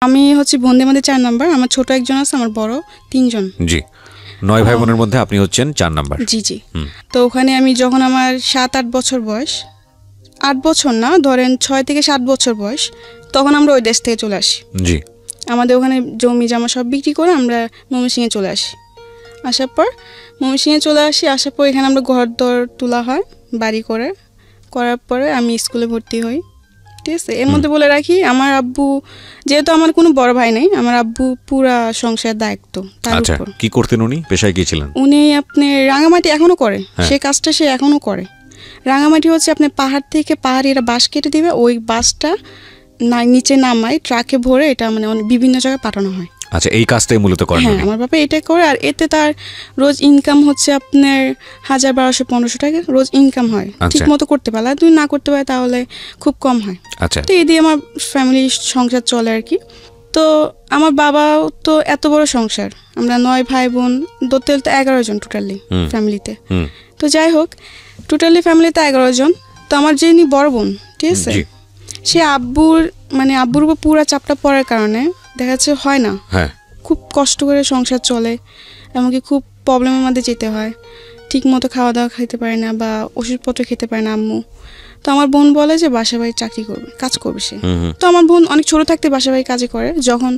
আমি হচ্ছে বোনদের মধ্যে 4 নাম্বার। আমার ছোট একজন আছে, আমার বড় 3 জন। জি, 9 ভাই বোনের মধ্যে আপনি হচ্ছেন 4 নাম্বার। জি জি। তো ওখানে আমি যখন আমার 7-8 বছর বয়স, 8 বছর না ধরেন 6 থেকে 7 বছর বয়স, তখন আমরা ওই দেশ থেকে চলে আসি। জি। আমাদের ওখানে জমি জামা সব বিক্রি করে আমরা ময়মনসিংহে চলে আসি। আসার পর ময়মনসিংহে চলে আসি, আসার পর এখানে আমরা ঘর দর তোলা হয় বাড়ি করে, করার পরে আমি স্কুলে ভর্তি হই। ঠিক আছে, এর মধ্যে বলে রাখি আমার আব্বু, যেহেতু আমার কোনো বড় ভাই নেই, আমার আব্বু পুরা সংসারের দায়িত্ব তার উপর। কি করতেন উনি, পেশায় কি ছিলেন? উনি আপনি রাঙামাটি এখনো করে, সে কাজটা সে এখনো করে। রাঙামাটি হচ্ছে আপনি পাহাড় থেকে পাহাড়িরা বাঁশ কেটে দিবে, ওই বাঁশটা নিচে নামায় ট্রাকে ভরে এটা মানে বিভিন্ন জায়গায় পাঠানো হয়। আচ্ছা, এই কাজটাই মূলত করেন? হ্যাঁ, আমার বাবা এটাই করে। আর এতে তার রোজ ইনকাম হচ্ছে আপনার 1000-1200-1500 টাকা রোজ ইনকাম হয়। ঠিক মতো করতে পারলে, তুমি না করতে পারে তাহলে খুব কম হয়। আচ্ছা, তো এই দিয়ে আমার ফ্যামিলি সংসার চলে আর কি। তো আমার বাবাও তো এত বড় সংসার, আমরা 9 ভাই বোন, ধরতে 11 জন টোটালি ফ্যামিলিতে। তো যাই হোক, টোটালি ফ্যামিলিতে 11 জন। তো আমার যিনি বড় বোন, ঠিক আছে, সে আব্বুর উপর পুরা চাপটা পড়ার কারণে দেখা যাচ্ছে হয় না, খুব কষ্ট করে সংসার চলে, এমনকি খুব প্রবলেমের মধ্যে যেতে হয়। ঠিক মতো খাওয়া দাওয়া খেতে পারে না বা ওষুধপত্র খেতে পারে না আম্মু। তো আমার বোন বলে যে বাসা বাড়ি চাকরি করবে, কাজ করবে সে। তো আমার বোন অনেক ছোট থাকতে বাসা বাড়ি কাজে করে। যখন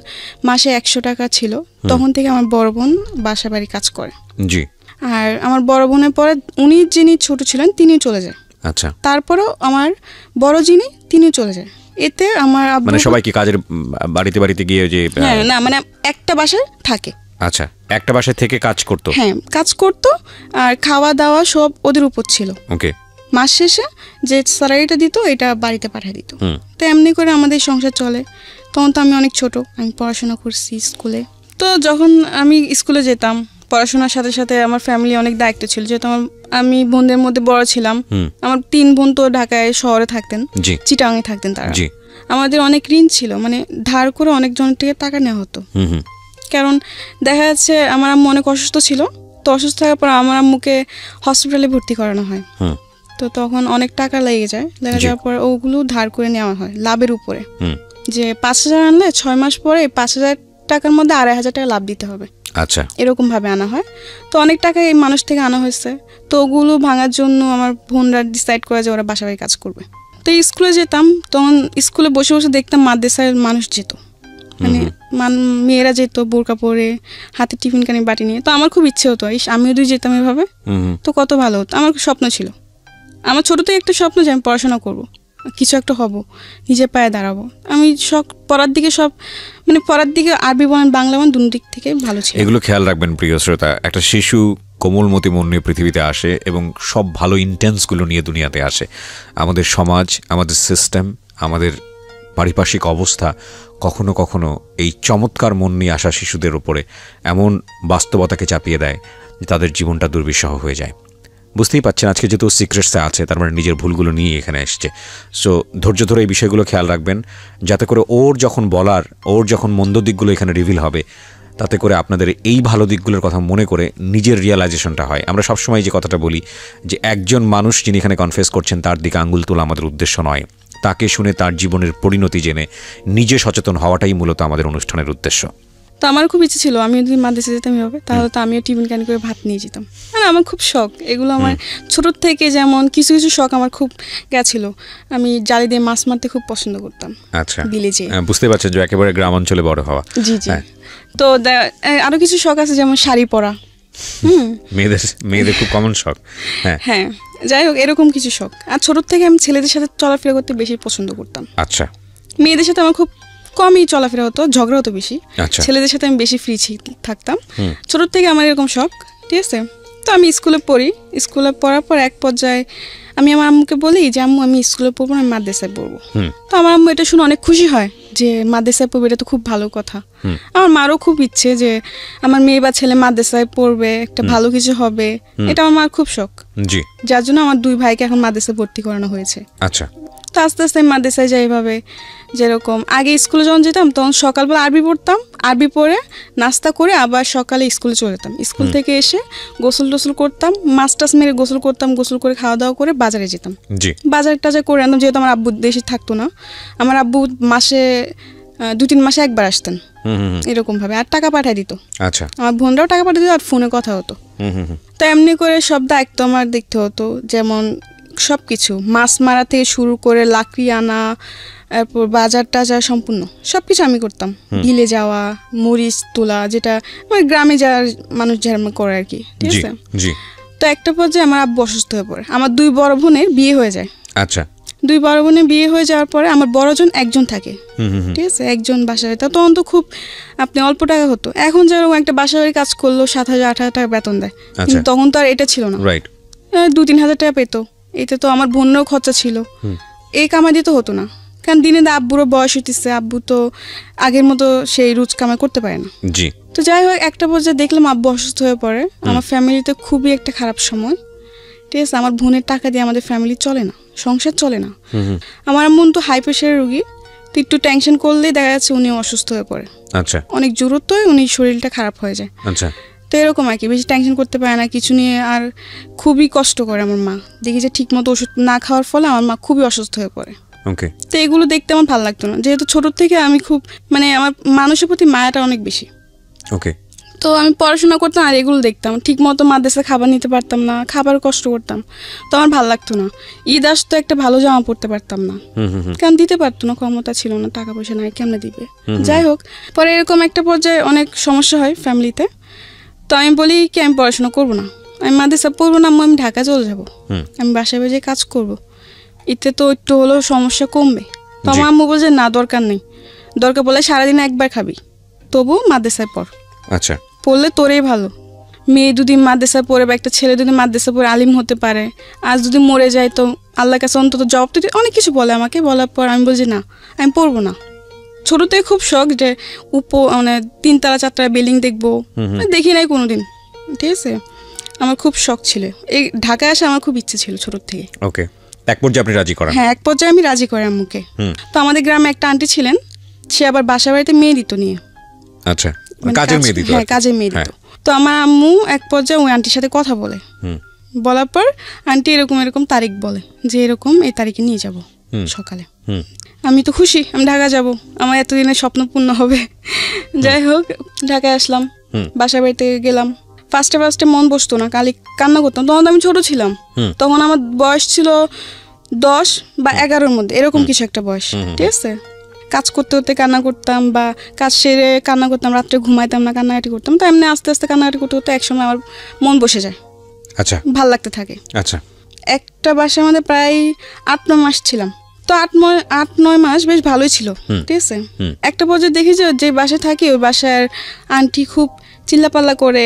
মাসে 100 টাকা ছিল তখন থেকে আমার বড় বোন বাসা বাড়ি কাজ করে। জি। আর আমার বড় বোনের পরে উনি যিনি ছোট ছিলেন তিনি চলে যায়। আচ্ছা। তারপরেও আমার বড় যিনি তিনি চলে যায়। এতে আমার মানে সবাই কি কাজের বাড়িতে গিয়ে যে না মানে একটা বাসায় থাকে। আচ্ছা, একটা বাসায় থেকে কাজ করতো? হ্যাঁ, কাজ করতো। আর খাওয়া দাওয়া সব ওদের উপর ছিল। ওকে। মাস শেষে যে স্যালারিটা দিত এটা বাড়িতে পাঠিয়ে দিত। তো এমনি করে আমাদের সংসার চলে। তখন তো আমি অনেক ছোট, আমি পড়াশোনা করছি স্কুলে। তো যখন আমি স্কুলে যেতাম, পড়াশোনার সাথে সাথে আমার ফ্যামিলি অনেক দায়িত্ব ছিল, যেহেতু আমি বোনদের মধ্যে বড় ছিলাম। আমার 3 বোন তো ঢাকায় শহরে থাকতেন, চিটাগাংয়ে থাকতেন তারা। আমাদের অনেক ঋণ ছিল, মানে ধার করে অনেক জনের থেকে টাকা নেওয়া হতো। কারণ দেখা যাচ্ছে আমার আম্মু অনেক অসুস্থ ছিল। তো অসুস্থ থাকার পর আমার আম্মুকে হসপিটালে ভর্তি করানো হয়। তো তখন অনেক টাকা লেগে যাওয়ার পর ওগুলো ধার করে নেওয়া হয় লাভের উপরে। যে 5000 আনলে 6 মাস পরে 5000 টাকার মধ্যে 2500 টাকা লাভ দিতে হবে। আচ্ছা, এরকম ভাবে আনা হয়। তো অনেক টাকা এই মানুষ থেকে আনা হয়েছে। তো ওগুলো ভাঙার জন্য আমার বোনরা ডিসাইড করে যে ওরা বাসা বাড়ি কাজ করবে। তো স্কুলে যেতাম, তখন স্কুলে বসে বসে দেখতাম মাদ্রাসায় মানুষ যেত, মানে মেয়েরা যেত বোরকা পরে, হাতে টিফিন কানি বাটি নিয়ে। তো আমার খুব ইচ্ছে হতো আমিও যদি যেতাম এভাবে, তো কত ভালো হতো। আমার স্বপ্ন ছিল, আমার ছোটতেই একটা স্বপ্ন যে আমি পড়াশোনা করব, কিছু একটা হব, নিজের পায়ে দাঁড়াবো। আমি পড়ার দিকে আরবি বলেন বাংলা বলেন দুই দিক থেকে ভালো ছিল। এগুলো খেয়াল রাখবেন প্রিয় শ্রোতা। একটা শিশু কোমলমতি মন নিয়ে পৃথিবীতে আসে এবং সব ভালো ইন্টেন্সগুলো নিয়ে দুনিয়াতে আসে। আমাদের সমাজ, আমাদের সিস্টেম, আমাদের পারিপার্শ্বিক অবস্থা কখনো কখনো এই চমৎকার মন নিয়ে আসা শিশুদের উপরে এমন বাস্তবতাকে চাপিয়ে দেয় যে তাদের জীবনটা দুর্বিষহ হয়ে যায়। বুঝতেই পারছেন আজকে যেহেতু সিক্রেটসে আছে, তার মানে নিজের ভুলগুলো নিয়ে এখানে এসছে। সো ধৈর্য ধরে এই বিষয়গুলো খেয়াল রাখবেন, যাতে করে ওর যখন মন্দ দিকগুলো এখানে রিভিল হবে, তাতে করে আপনাদের এই ভালো দিকগুলোর কথা মনে করে নিজের রিয়ালাইজেশনটা হয়। আমরা সবসময় যে কথাটা বলি যে একজন মানুষ যিনি এখানে কনফেস করছেন তার দিকে আঙ্গুল তোলা আমাদের উদ্দেশ্য নয়, তাকে শুনে তার জীবনের পরিণতি জেনে নিজে সচেতন হওয়াটাই মূলত আমাদের অনুষ্ঠানের উদ্দেশ্য। তো আমার খুব ইচ্ছে ছিল আমি যদি মাদ্রাসা যেতাম এভাবে, তাহলে তো আমিও টিফিন ক্যান করে ভাত নিয়ে যেতাম। মানে আমার খুব শখ এগুলো। আমার ছোটোর থেকে যেমন কিছু কিছু শখ আমার খুব গেছিল। আমি জালি দিয়ে মাছ মারতে খুব পছন্দ করতাম। আচ্ছা, ভিলেজে। বুঝতে পারছেন যে একেবারে গ্রাম অঞ্চলে বড় হওয়া। জি জি। তো আরো কিছু শখ আছে, যেমন শাড়ি পরা। মেয়েদের খুব কমন শখ। হ্যাঁ, যাই হোক এরকম কিছু শখ। আর ছোটোর থেকে আমি ছেলেদের সাথে চলাফেরা করতে বেশি পছন্দ করতাম। আচ্ছা। মেয়েদের সাথে আমার খুব কমই চলাফেরা হতো, ঝগড়া হতো বেশি। ছেলেদের সাথে আমি বেশি ফ্রি থাকতাম। ছোটোর থেকে আমার এরকম শখ, ঠিক আছে। তো আমি স্কুলে পড়ি, স্কুলে পড়ার পর এক পর্যায়ে আমি আমার আম্মুকে বলি যে আম্মু আমি স্কুলে পড়বো না, আমি মাদ্রাসায় পড়বো। তো আমার আম্মু এটা শুনে অনেক খুশি হয় যে মাদ্রাসায় পড়বে, এটা তো খুব ভালো কথা। আমার মারও খুব ইচ্ছে যে আমার মেয়ে বা ছেলে মাদ্রাসায় পড়বে, একটা ভালো কিছু হবে, এটা আমার মার খুব শখ। যার জন্য আমার 2 ভাইকে এখন মাদ্রাসায় ভর্তি করানো হয়েছে। আচ্ছা। তো আস্তে আস্তে মাদ্রাসায় যাই এভাবে, যেরকম আগে স্কুলে যখন যেতাম তখন সকালবেলা আরবি পড়তাম, আরবি পড়ে নাস্তা করে আবার সকালে স্কুলে চলে যেতাম। স্কুল থেকে এসে গোসল টোসল করতাম, মাছ টাছ মেরে গোসল করতাম, গোসল করে খাওয়া দাওয়া করে বাজারে যেতাম। বাজার টাজার করে আনতাম, যেহেতু আমার আব্বু দেশে থাকতো না। আমার আব্বু মাসে 2-3 মাসে একবার আসতেন এরকম ভাবে, আর টাকা পাঠিয়ে দিত। আচ্ছা, আমার বোনরাও টাকা পাঠিয়ে দিত, আর ফোনে কথা হতো। তো এমনি করে সব দায়িত্ব আমার দেখতে হতো, যেমন সব কিছু মাছ মারা থেকে শুরু করে লাকড়ি আনা, তারপর বাজার টাজার সম্পূর্ণ সব কিছু আমি করতাম। বিলে যাওয়া, মরিচ তোলা, যেটা মানে গ্রামে যাওয়ার মানুষ যারা করে আর কি, ঠিক আছে। তো একটা পর্যায়ে আমার আব্বু অসুস্থ হয়ে পড়ে। আমার 2 বড় বোনের বিয়ে হয়ে যায়। আচ্ছা, 2 বড় বোনের বিয়ে হয়ে যাওয়ার পরে আমার বড়জন একজন থাকে, ঠিক আছে, একজন বাসায়। তখন তো খুব আপনি অল্প টাকা হতো। এখন যেরকম একটা বাসায় কাজ করলো 7,000-8,000 টাকা বেতন দেয়, কিন্তু তখন তো আর এটা ছিল না। 2-3 হাজার টাকা পেত। এতে তো আমার বোনেরও খরচা ছিল, এই কামাই দিতে হতো না। কারণ দিনে আব্বুরও বয়স হইতেছে, আব্বু তো আগের মতো সেই রোজ কামাই করতে পারে না। তো যাই হোক, একটা পর্যায়ে দেখলাম আব্বু অসুস্থ হয়ে পড়ে। আমার ফ্যামিলিতে খুবই একটা খারাপ সময়, ঠিক আছে। আমার বোনের টাকা দিয়ে আমাদের ফ্যামিলি চলে না, সংসার চলে না। আমার আম্মু তো হাই প্রেশারের রোগী, তো একটু টেনশন করলেই দেখা যাচ্ছে উনি অসুস্থ হয়ে পড়ে। আচ্ছা, অনেক জরুরত হয়, উনি শরীরটা খারাপ হয়ে যায়। আচ্ছা, তো এরকম আর কি, বেশি টেনশন করতে পারে না কিছু নিয়ে, আর খুবই কষ্ট করে আমার মা। দেখি যে ঠিক মতো ওষুধ না খাওয়ার ফলে আমার মা খুবই অসুস্থ হয়ে পড়ে। তো এগুলো দেখতে আমার ভালো লাগতো না, যেহেতু ছোট থেকে আমি খুব মানে আমার মানুষের প্রতি মায়াটা অনেক বেশি। তো আমি পড়াশোনা করতাম আর এগুলো দেখতাম, ঠিক মতো মাদ্রাসা খাবার নিতে পারতাম না, খাবার কষ্ট করতাম, তো আমার ভালো লাগতো না। ঈদ আসতো, একটা ভালো জামা পরতে পারতাম না, কারণ দিতে পারতো না, ক্ষমতা ছিল না, টাকা পয়সা নাই, কেমনে দিবে। যাই হোক, পরে এরকম একটা পর্যায়ে অনেক সমস্যা হয় ফ্যামিলিতে। তো আমি বলি কি আমি পড়াশোনা করবো না, আমি মাদ্রাসা পড়বো না, আমি ঢাকা চলে যাবো, আমি বাসায় বাসায় কাজ করবো, এতে তো একটু হলেও সমস্যা কমবে। তো আমার আম্মু বলছে না, দরকার নেই, দরকার বলে সারাদিন একবার খাবি, তবু মাদ্রাসায় পড়। আচ্ছা, পড়লে তোরেই ভালো। মেয়ে যদি মাদ্রাসায় পড়ে বা একটা ছেলে যদি মাদ্রাসায় পড়ে আলিম হতে পারে, আজ যদি মরে যায় তো আল্লাহর কাছে অন্তত জবাব দিতে, অনেক কিছু বলে আমাকে। বলার পর আমি বলছি না, আমি পড়বো না। ছোট থেকে খুব শখ যে মানে 3 তলা 4 তলা বিল্ডিং দেখবো, দেখি নাই কোনোদিন, ঠিক আছে। আমার খুব শখ ছিল, এই ঢাকায় আসা আমার খুব ইচ্ছে ছিল ছোট থেকে। এক পর্যায়ে আপনি রাজি করেন? হ্যাঁ, এক পর্যায়ে আমি রাজি করি আম্মুকে। তো আমাদের গ্রামে একটা আন্টি ছিলেন, সে আবার বাসা বাড়িতে মেয়ে দিত নিয়ে। আচ্ছা, কাজের মেয়ে দিত? হ্যাঁ, কাজের মেয়ে দিত। তো আমার আম্মু এক পর্যায়ে ওই আন্টির সাথে কথা বলে, বলার পর আন্টি এরকম এরকম তারিখ বলে যে এরকম এই তারিখে নিয়ে যাব সকালে। আমি তো খুশি, আমি ঢাকা যাব, আমার এতদিনের স্বপ্ন পূর্ণ হবে। যাই হোক, ঢাকায় আসলাম, বাসা বাড়িতে গেলাম। ফার্স্টে মন বসতো না, কালি কান্না করতাম। তখন আমি ছোট ছিলাম, তখন আমার বয়স ছিল 10 বা 11-র মধ্যে, এরকম কিছু একটা বয়স, ঠিক আছে। কাজ করতে করতে কান্না করতাম, বা কাজ সেরে কান্না করতাম, রাত্রে ঘুমাইতাম না, কান্নাকাটি করতাম। তো এমনি আস্তে আস্তে কান্নাকাটি করতে করতে একসময় আমার মন বসে যায়। আচ্ছা, ভাল লাগতে থাকে। আচ্ছা, একটা বাসার মধ্যে প্রায় 8-9 মাস ছিলাম। তো 8-9 মাস বেশ ভালোই ছিল, ঠিক আছে। একটা পর্যায়ে দেখি যে বাসায় থাকি ওই বাসার আন্টি খুব চিল্লাপাল্লা করে,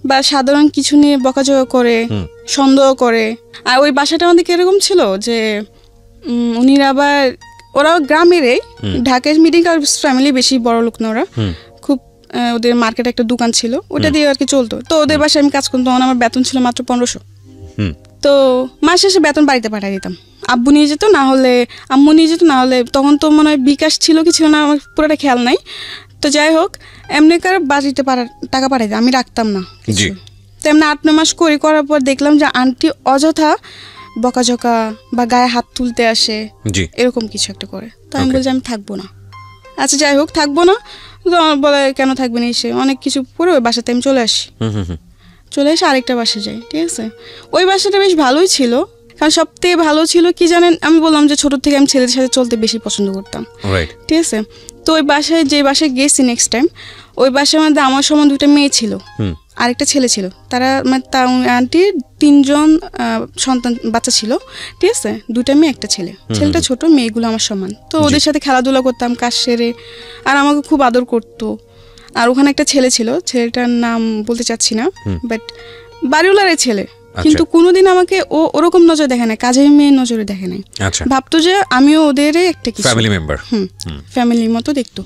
বা সাধারণ কিছু নিয়ে বকাঝকা করে, সন্দেহ করে। আর ওই বাসাটা আমাদের কিরকম ছিল যে উনিরা আবার, ওরা গ্রামেরই, ঢাকায় মিডিল ক্লাস ফ্যামিলি, বেশি বড় লোক না ওরা, খুব ওদের মার্কেটে একটা দোকান ছিল, ওটা দিয়ে আর কি চলতো। তো ওদের বাসায় আমি কাজ করতাম, তখন আমার বেতন ছিল মাত্র 1500। তো মাস শেষে বেতন বাড়িতে পাঠিয়ে দিতাম, আব্বু নিয়ে যেত, না হলে আম্মু নিয়ে যেত, না হলে তখন তো মনে হয় বিকাশ ছিল কি ছিল না, আমার পুরোটা খেয়াল নাই। তো যাই হোক, এমনি করে বাড়িতে টাকা পাঠাই দিতাম, আমি রাখতাম না কিছু। তো এমনি 8-9 মাস করার পর দেখলাম যে আন্টি অযথা বকাঝকা বা গায়ে হাত তুলতে আসে, এরকম কিছু একটা করে। তো আমি বলছি আমি থাকবো না। আচ্ছা, যাই হোক, থাকবো না। তো আমার বলে কেন থাকবে না, এসে অনেক কিছু করে ওই বাসাতে আমি চলে আসি। চলে এসে আরেকটা বাসায় যাই, ঠিক আছে। ওই বাসাটা বেশ ভালোই ছিল, কারণ সব থেকে ভালো ছিল কি জানেন, আমি বললাম যে ছোট থেকে আমি ছেলেদের সাথে চলতে বেশি পছন্দ করতাম, ঠিক আছে। তো ওই বাসায় যে বাসায় গেছি নেক্সট টাইম, ওই বাসার মধ্যে আমার সমান 2টা মেয়ে ছিল, আরেকটা ছেলে ছিল। তারা মানে আন্টির 3 জন সন্তান বাচ্চা ছিল, ঠিক আছে। 2টা মেয়ে, একটা ছেলে। ছেলেটা ছোট, মেয়েগুলো আমার সমান। তো ওদের সাথে খেলাধুলা করতাম, কাজ সেরে, আর আমাকে খুব আদর করতো। আর ওখানে একটা ছেলে ছিল, ছেলেটার নাম বলতে চাচ্ছি না, বাট বাড়িওয়ালার ছেলে, কিন্তু কোনোদিন আমাকে ওরকম নজর দেখে না, কাজের মেয়ের নজরে দেখে নাই। ভাবতো যে আমিও ওদের একটা ফ্যামিলি মেম্বার, ফ্যামিলির মতো দেখতো।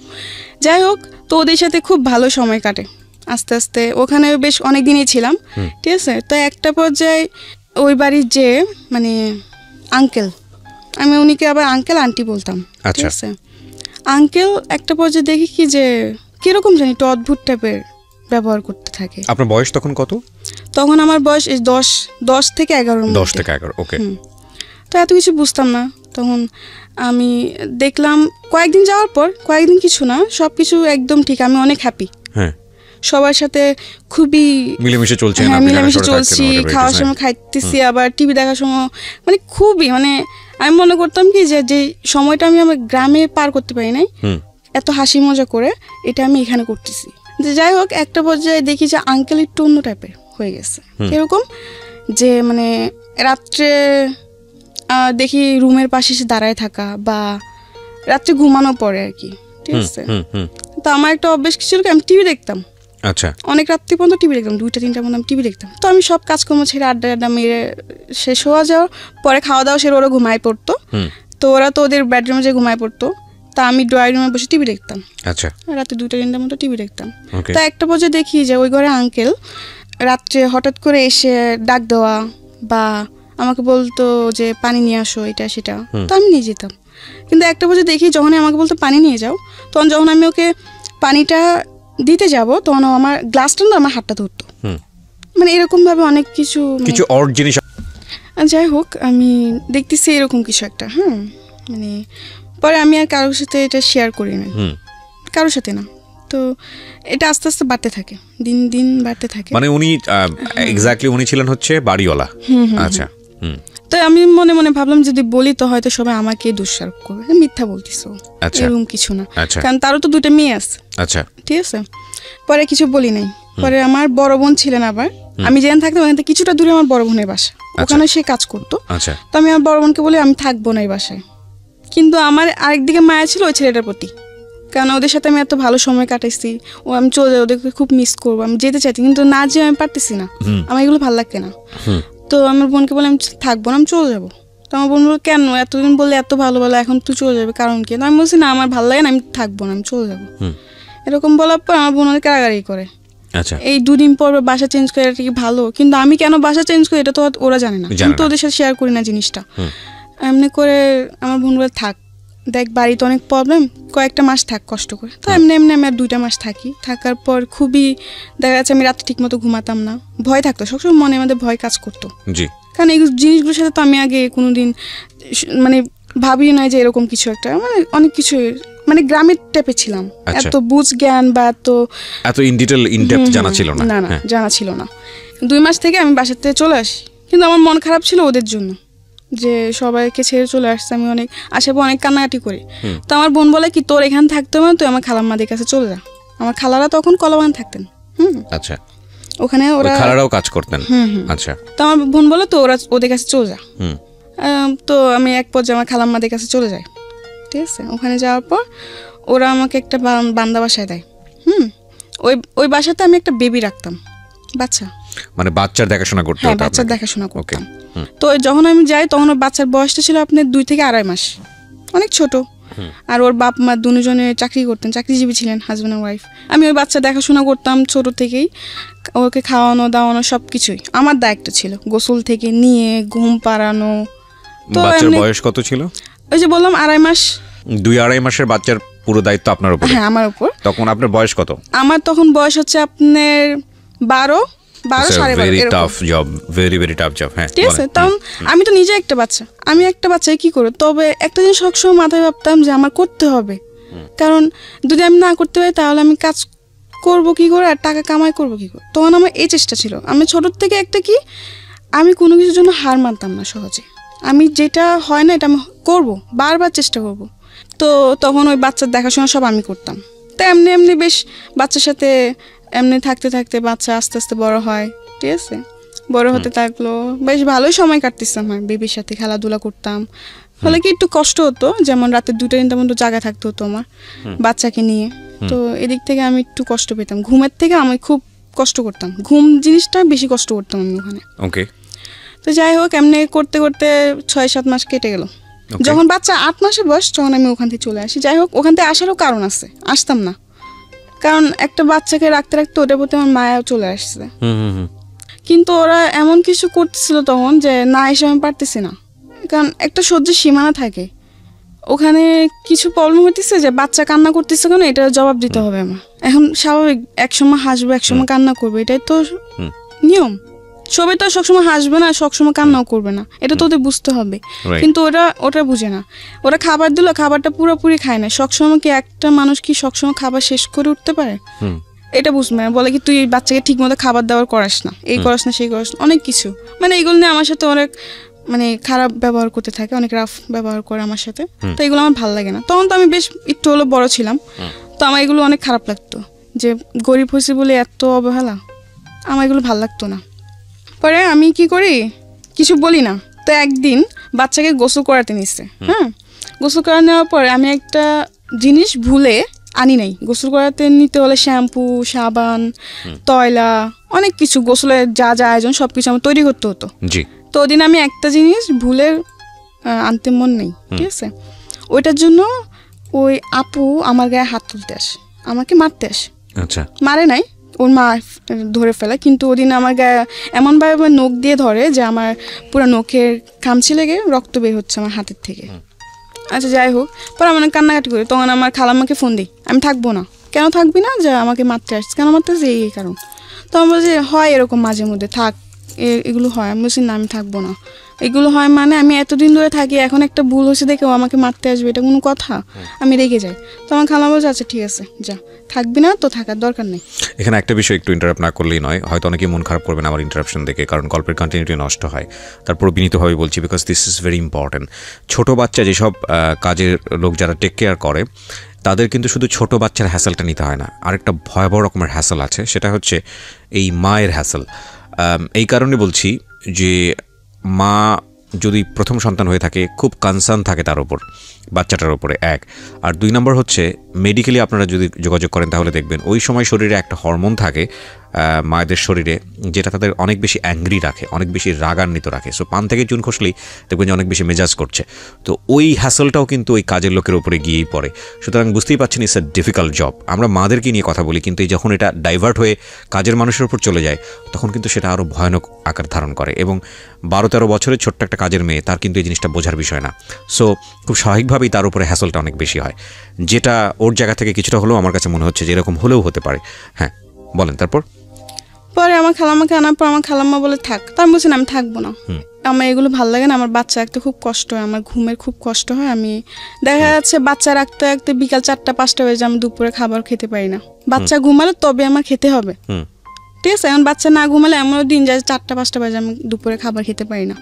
যাই হোক, তো ওদের সাথে খুব ভালো সময় কাটে। আস্তে আস্তে ওখানে বেশ অনেক দিনই ছিলাম, ঠিক আছে। তো একটা পর্যায়ে ওই বাড়ির যে মানে আঙ্কেল, আমি উনিকে আবার আঙ্কেল আন্টি বলতাম, ঠিক আছে। আঙ্কেল একটা পর্যায়ে দেখি কি যে কিরকম জানি একটু অদ্ভুত টাইপের ব্যবহার করতে থাকে। আপনার বয়স তখন কত? তখন আমার বয়স 10 থেকে 11। 10 থেকে 11, ওকে। তো এত কিছু বুঝতাম না। তখন আমি দেখলাম কয়েকদিন যাওয়ার পর, কয়েকদিন কিছু না, সব কিছু একদম ঠিক, আমি অনেক হ্যাপি। হ্যাঁ, সবার সাথে খুবই মিলেমিশে চলছে। হ্যাঁ, মিলেমিশে চলছি, খাওয়ার সময় খাইতেছি, আবার টিভি দেখার সময় মানে খুবই মানে আমি মনে করতাম কি যে সময়টা আমি আমার গ্রামে পার করতে পারি নাই এত হাসি মজা করে, এটা আমি এখানে করতেছি। যে যাই হোক, একটা পর্যায়ে দেখি যে আঙ্কেল একটু অন্য টাইপের হয়ে গেছে। এরকম যে মানে রাত্রে দেখি রুমের পাশে এসে দাঁড়ায় থাকা, বা রাত্রে ঘুমানো পরে আর কি, ঠিক আছে। তো আমার একটা অভ্যেস ছিল কি, আমি টিভি দেখতাম। আচ্ছা, অনেক রাত্রি পর্যন্ত টিভি দেখতাম, 2টা-3টা পর্যন্ত আমি টিভি দেখতাম। তো আমি সব কাজকর্ম ছেড়ে আড্ডা মেরে শেষ হওয়া যাওয়ার পরে খাওয়া দাওয়া সেরে ওরা ঘুমায় পড়তো। তো ওরা তো ওদের বেডরুমে যে ঘুমায় পড়তো, তা আমি ড্রয়িং রুমে বসে টিভি দেখতাম। আচ্ছা, রাতে 2টা-3টার মতো টিভি দেখতাম। তো একটা পর্যায়ে দেখি যে ওই ঘরে আঙ্কেল রাত্রে হঠাৎ করে এসে ডাক দেওয়া, বা আমাকে বলতো যে পানি নিয়ে আসো, এটা সেটা। তো আমি নিয়ে যেতাম। কিন্তু একটা পর্যায়ে দেখি যখনই আমাকে বলতো পানি নিয়ে যাও, তখন যখন আমি ওকে পানিটা দিতে যাব, তখন আমার গ্লাসটা না আমার হাতটা ধরতো। মানে এরকম ভাবে অনেক কিছু অড জিনিস। যাই হোক, আমি দেখতেছি এরকম কিছু একটা। হ্যাঁ, মানে পরে আমি আর কারোর সাথে এটা শেয়ার করি না, কারোর সাথে না। তো এটা আস্তে আস্তে বাড়তে থাকে, দিন দিন বাড়তে থাকে। মানে উনি এক্স্যাক্টলি উনি ছিলেন হচ্ছে বাড়িওয়ালা। আচ্ছা। তো আমি মনে মনে ভাবলাম যদি বলি তো হয়তো সবাই আমাকে দোষারোপ করবে, মিথ্যা বলতিছো, এরকম কিছু না। কারণ তারও তো 2টা মেয়ে আছে। আচ্ছা, ঠিক আছে। পরে কিছু বলি নাই। পরে আমার বড় বোন ছিলেন, আবার আমি যেখানে থাকতাম ওখান থেকে কিছুটা দূরে আমার বড় বোনের বাসা, ওখানে সে কাজ করতো। তো আমি আমার বড় বোনকে বলি আমি থাকবো না এই বাসায়। কিন্তু আমার আরেকদিকে মায়া ছিল ওই ছেলেটার প্রতি, কারণ ওদের সাথে আমি এত ভালো সময় কাটাইছি, ও আমি চলে যাই, ওদেরকে খুব মিস করবো, আমি যেতে চাইছি কিন্তু না যেয়ে আমি পারতেছি না, আমার এগুলো ভালো লাগে না। তো আমার বোনকে বলে আমি থাকবো না, আমি চলে যাবো। তো আমার বোন বলল কেন, এতদিন বললে এত ভালো ভালো, এখন তুই চলে যাবে, কারণ কি? আমি বলছি না আমার ভালো লাগে না, আমি থাকবো না, আমি চলে যাবো। এরকম বলার পর আমার বোন অনেক রাগারাগি করে। এই 2 দিন পর বাসা চেঞ্জ করে, এটা কি ভালো? কিন্তু আমি কেন বাসা চেঞ্জ করি এটা তো ওরা জানে না, আমি তো ওদের সাথে শেয়ার করি না জিনিসটা। এমনি করে আমার বোন বলে থাক, দেখ বাড়িতে অনেক প্রবলেম, কয়েকটা মাস থাক কষ্ট করে। তো এমনি এমনি আমি আর 2টা মাস থাকি। থাকার পর খুবই দেখা যাচ্ছে আমি রাতে ঠিক মতো ঘুমাতাম না, ভয় থাকতো সবসময়, মনে মধ্যে ভয় কাজ করতো। কারণ এই জিনিসগুলোর সাথে তো আমি আগে কোনোদিন মানে ভাবি নাই যে এরকম কিছু একটা, মানে অনেক কিছু মানে গ্রামের টাইপে ছিলাম, এত বুঝ জ্ঞান বা এত ইন ডিটেল ইন ডেপথ জানা ছিল না। না জানা ছিল না। 2 মাস থেকে আমি বাসার থেকে চলে আসি, কিন্তু আমার মন খারাপ ছিল ওদের জন্য, যে সবাইকে ছেড়ে চলে আসছে। আমি অনেক আশেপাশে অনেক কান্নাকাটি করি। তো আমার বোন বলে কি তোর এখানে থাকতে হবে না, তুই আমার খালাম্মাদের কাছে চলে যা। আমার খালারা তখন কলাবাগান থাকতেন। আচ্ছা, ওখানে ওরা খালারাও কাজ করতেন। আচ্ছা, তো আমার বোন বলে তো ওরা ওদের কাছে চলে যা। তো আমি এক পর্যায়ে আমার খালাম্মাদের কাছে চলে যাই। ঠিক আছে, ওখানে যাওয়ার পর ওরা আমাকে একটা বান্দা বাসায় দেয়। ওই বাসাতে আমি একটা বেবি রাখতাম, বাচ্চা, মানে বাচ্চার দেখাশোনা করতে। হ্যাঁ, বাচ্চার দেখাশোনা করতাম। তো যখন আমি যাই তখন ওর বাচ্চার বয়সটা ছিল আপনার 2 থেকে 2.5 মাস, অনেক ছোট। আর ওর বাপ মা দুজনে চাকরি করতেন, চাকরিজীবী ছিলেন, হাজব্যান্ড আর ওয়াইফ। আমি ওই বাচ্চা দেখাশোনা করতাম ছোট থেকেই, ওকে খাওয়ানো দাওয়ানো সব কিছুই আমার দায়িত্ব ছিল, গোসল থেকে নিয়ে ঘুম পাড়ানো। তো বাচ্চার বয়স কত ছিল? ওই যে বললাম 2.5 মাস। 2-2.5 মাসের বাচ্চার পুরো দায়িত্ব আপনার উপর? হ্যাঁ, আমার উপর। তখন আপনার বয়স কত? আমার তখন বয়স হচ্ছে আপনার 12 very tough job, very very tough job. হ্যাঁ, ঠিক আছে। তখন আমি তো নিজে একটা বাচ্চা, আমি একটা বাচ্চায় কি করব? তবে একটা জিনিস সবসময় মাথায় ভাবতাম যে আমার করতে হবে, কারণ যদি আমি না করতে পারি তাহলে আমি কাজ করব কি করে আর টাকা কামাই করব কি করে। তখন আমার এই চেষ্টা ছিল। আমি ছোট থেকে একটা কি, আমি কোনো কিছুর জন্য হার মানতাম না সহজে। আমি যেটা হয় না এটা আমি করব, বারবার চেষ্টা করব। তো তখন ওই বাচ্চার দেখাশোনা সব আমি করতাম। তো এমনি এমনি বেশ বাচ্চার সাথে এমনি থাকতে থাকতে বাচ্চা আস্তে আস্তে বড় হয়। ঠিক আছে, বড় হতে থাকলো, বেশ ভালোই সময় কাটতেছে আমার, বেবির সাথে খেলাধুলা করতাম। ফলে কি একটু কষ্ট হতো, যেমন রাতে 2টা-3টা পর্যন্ত জায়গা থাকতে হতো আমার বাচ্চাকে নিয়ে। তো এদিক থেকে আমি একটু কষ্ট পেতাম, ঘুমের থেকে আমি খুব কষ্ট করতাম, ঘুম জিনিসটা বেশি কষ্ট করতাম আমি ওখানে। ওকে। তো যাই হোক, এমনি করতে করতে 6-7 মাস কেটে গেল। যখন বাচ্চা 8 মাসের বয়স তখন আমি ওখান থেকে চলে আসি। যাই হোক, ওখান থেকে আসারও কারণ আছে, আসতাম না, কারণ একটা বাচ্চাকে রাখতে রাখতে ওদের প্রতি আমার মায়াও চলে আসছে। কিন্তু ওরা এমন কিছু করতেছিল তখন যে না এসে আমি পারতেছি না, কারণ একটা সহ্যের সীমানা থাকে। ওখানে কিছু প্রবলেম হইতেছে যে বাচ্চা কান্না করতেছে কেন, এটা জবাব দিতে হবে আমার। এখন স্বাভাবিক, একসময় হাসবো একসময় কান্না করবো, এটাই তো নিয়ম। সবাই তো সবসময় হাসবে না, সবসময় কান্নাও করবে না, এটা তো ওদের বুঝতে হবে। কিন্তু ওটা বুঝে না। ওরা খাবার দিল, খাবারটা পুরোপুরি খায় না। সবসময় কি একটা মানুষ কি সবসময় খাবার শেষ করে উঠতে পারে? এটা বুঝবে না। বলে কি তুই বাচ্চাকে ঠিক মতো খাবার দাবার করাস না, এই করাস না, সেই করাস না, অনেক কিছু। মানে এইগুলো নিয়ে আমার সাথে অনেক মানে খারাপ ব্যবহার করতে থাকে, অনেক রাফ ব্যবহার করে আমার সাথে। তো এগুলো আমার ভালো লাগে না। তখন তো আমি বেশ একটু হলো বড় ছিলাম, তো আমার এগুলো অনেক খারাপ লাগতো যে গরিব হয়েছে বলে এত অবহেলা, আমার এগুলো ভালো লাগতো না। পরে আমি কি করি, কিছু বলি না। তো একদিন বাচ্চাকে গোসল করাতে নিচ্ছে। হ্যাঁ, গোসল করা নেওয়ার পরে আমি একটা জিনিস ভুলে আনি নাই। গোসল করাতে নিতে হলে শ্যাম্পু, সাবান, তয়লা, অনেক কিছু, গোসলের যা যা আয়োজন সব কিছু আমার তৈরি করতে হতো। তো ওদিন আমি একটা জিনিস ভুলে আনতে মন নেই, ঠিক আছে। ওইটার জন্য ওই আপু আমার গায়ে হাত তুলতে আসে, আমাকে মারতে আসে। আচ্ছা, মারে নাই, ওর মা ধরে ফেলে। কিন্তু ওদিন আমার গায়ে এমনভাবে নখ দিয়ে ধরে যে আমার পুরো নখের খামচি লেগে রক্ত বের হচ্ছে আমার হাতের থেকে। আচ্ছা, যাই হোক, পরে আমি কান্নাকাটি করি। তখন আমার খালাম্মাকে ফোন দিই, আমি থাকবো না। কেন থাকবি না? যে আমাকে মারতে আসছে। কেন মারতে আসছে? এই কারণ। তো আমি বলছি হয় এরকম মাঝে মধ্যে, থাক, এগুলো হয়। আমি বলছি না, আমি থাকবো না। এগুলো হয় মানে আমি এতদিন ধরে থাকি, এখন একটা ভুল হয়েছে দেখে ও আমাকে মারতে আসবে, এটা কোনো কথা? আমি রেগে যাই। তো আমার খালা বলছে আচ্ছা ঠিক আছে, যা, থাকবি না তো থাকার দরকার নেই। এখানে একটা বিষয় একটু ইন্টারাপ্ট না করলেই নয়, হয়তো অনেকেই মন খারাপ করবেন আমার ইন্টারাপশন দেখে, কারণ গল্পের কন্টিনিউটি নষ্ট হয়। তারপর বিনীতভাবে বলছি, because this is very important. ছোটো বাচ্চা যেসব কাজের লোক যারা টেক কেয়ার করে, তাদের কিন্তু শুধু ছোট বাচ্চার হ্যাসেলটা নিতে হয় না, আরেকটা ভয়াবহ রকমের হ্যাসেল আছে, সেটা হচ্ছে এই মায়ের হ্যাসেল। এই কারণে বলছি যে মা যদি প্রথম সন্তান হয়ে থাকে, খুব কনসার্ন থাকে তার ওপর, বাচ্চাটার ওপরে, এক। আর দুই নম্বর হচ্ছে মেডিকেলি আপনারা যদি যোগাযোগ করেন তাহলে দেখবেন ওই সময় শরীরে একটা হরমোন থাকে মায়েদের শরীরে, যেটা তাদের অনেক বেশি অ্যাংরি রাখে, অনেক বেশি রাগান্বিত রাখে। সো পান থেকে চুন খসলেই দেখবেন যে অনেক বেশি মেজাজ করছে। তো ওই হ্যাসেলটাও কিন্তু ওই কাজের লোকের উপরে গিয়েই পড়ে। সুতরাং বুঝতেই পারছেন ইটস এ ডিফিকাল্ট জব। আমরা মাদেরকে নিয়ে কথা বলি, কিন্তু যখন এটা ডাইভার্ট হয়ে কাজের মানুষের উপর চলে যায়, তখন কিন্তু সেটা আরও ভয়ানক আকার ধারণ করে। এবং 12-13 বছরের ছোট্ট একটা কাজের মেয়ে, তার কিন্তু এই জিনিসটা বোঝার বিষয় না। সো খুব স্বাভাবিকভাবেই তার উপরে হ্যাসেলটা অনেক বেশি হয়, যেটা ওর জায়গা থেকে কিছুটা হলেও আমার কাছে মনে হচ্ছে যে এরকম হলেও হতে পারে। হ্যাঁ, বলেন। তারপর পরে আমার খালাম্মাকে আনার পর আমার খালাম্মা বলে থাক। তার বলছেন আমি থাকবো না, আমার এগুলো ভালো লাগে না, আমার বাচ্চা রাখতে খুব কষ্ট হয়, আমার ঘুমের খুব কষ্ট হয়। আমি দেখা যাচ্ছে বাচ্চা রাখতে রাখতে বিকাল 4টা-5টা বেজে আমি দুপুরে খাবার খেতে পারি না। বাচ্চা ঘুমালে তবে আমার খেতে হবে, ঠিক আছে। এখন বাচ্চা না ঘুমালে এমনও দিন যায় 4টা-5টা বাজে আমি দুপুরে খাবার খেতে পারি না।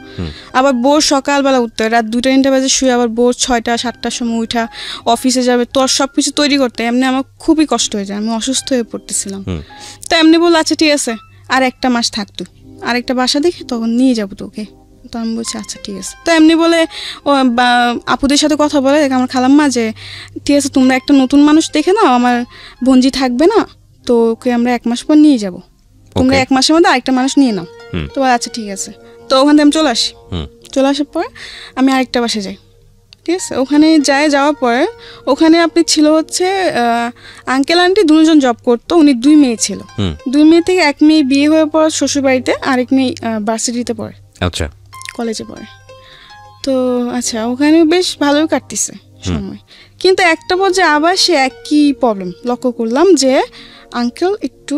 আবার বোর সকালবেলা উঠতে হয়, রাত 2টা-3টা বাজে শুয়ে আবার বোর 6টা-7টার সময় উঠা অফিসে যাবে, তোর সব কিছু তৈরি করতে এমনি আমার খুবই কষ্ট হয়ে যায়, আমি অসুস্থ হয়ে পড়তেছিলাম। তো এমনি বললো আচ্ছা ঠিক আছে, আর 1 মাস থাকতো, আরেকটা বাসা দেখে তখন নিয়ে যাবো তোকে। তো আমি বলছি আচ্ছা ঠিক আছে। তো এমনি বলে ও আপুদের সাথে কথা বলে আমার খালাম্মা যে ঠিক আছে তোমরা একটা নতুন মানুষ দেখে নাও, আমার বোনজি থাকবে না, তো ওকে আমরা 1 মাস পর নিয়ে যাবো, তোমরা 1 মাসের মধ্যে আরেকটা মানুষ নিয়ে নাও। তো আচ্ছা ঠিক আছে। তো ওখান থেকে আমি চলে আসি। চলে আসার পর আমি আরেকটা বাসে যাই, ঠিক আছে। ওখানে যাওয়ার পরে ওখানে আপনি ছিল হচ্ছে আঙ্কেল আন্টি দুজন জব করতো, উনি 2 মেয়ে ছিল। 2 মেয়ে থেকে 1 মেয়ে বিয়ে হয়ে পড়ে শ্বশুর বাড়িতে, আরেক মেয়ে ভার্সিটিতে পড়ে, আচ্ছা কলেজে পড়ে। তো আচ্ছা ওখানে বেশ ভালোই কাটতেছে সময়। কিন্তু একটা পর্যায়ে আবার সে একই প্রবলেম লক্ষ্য করলাম যে আঙ্কেল একটু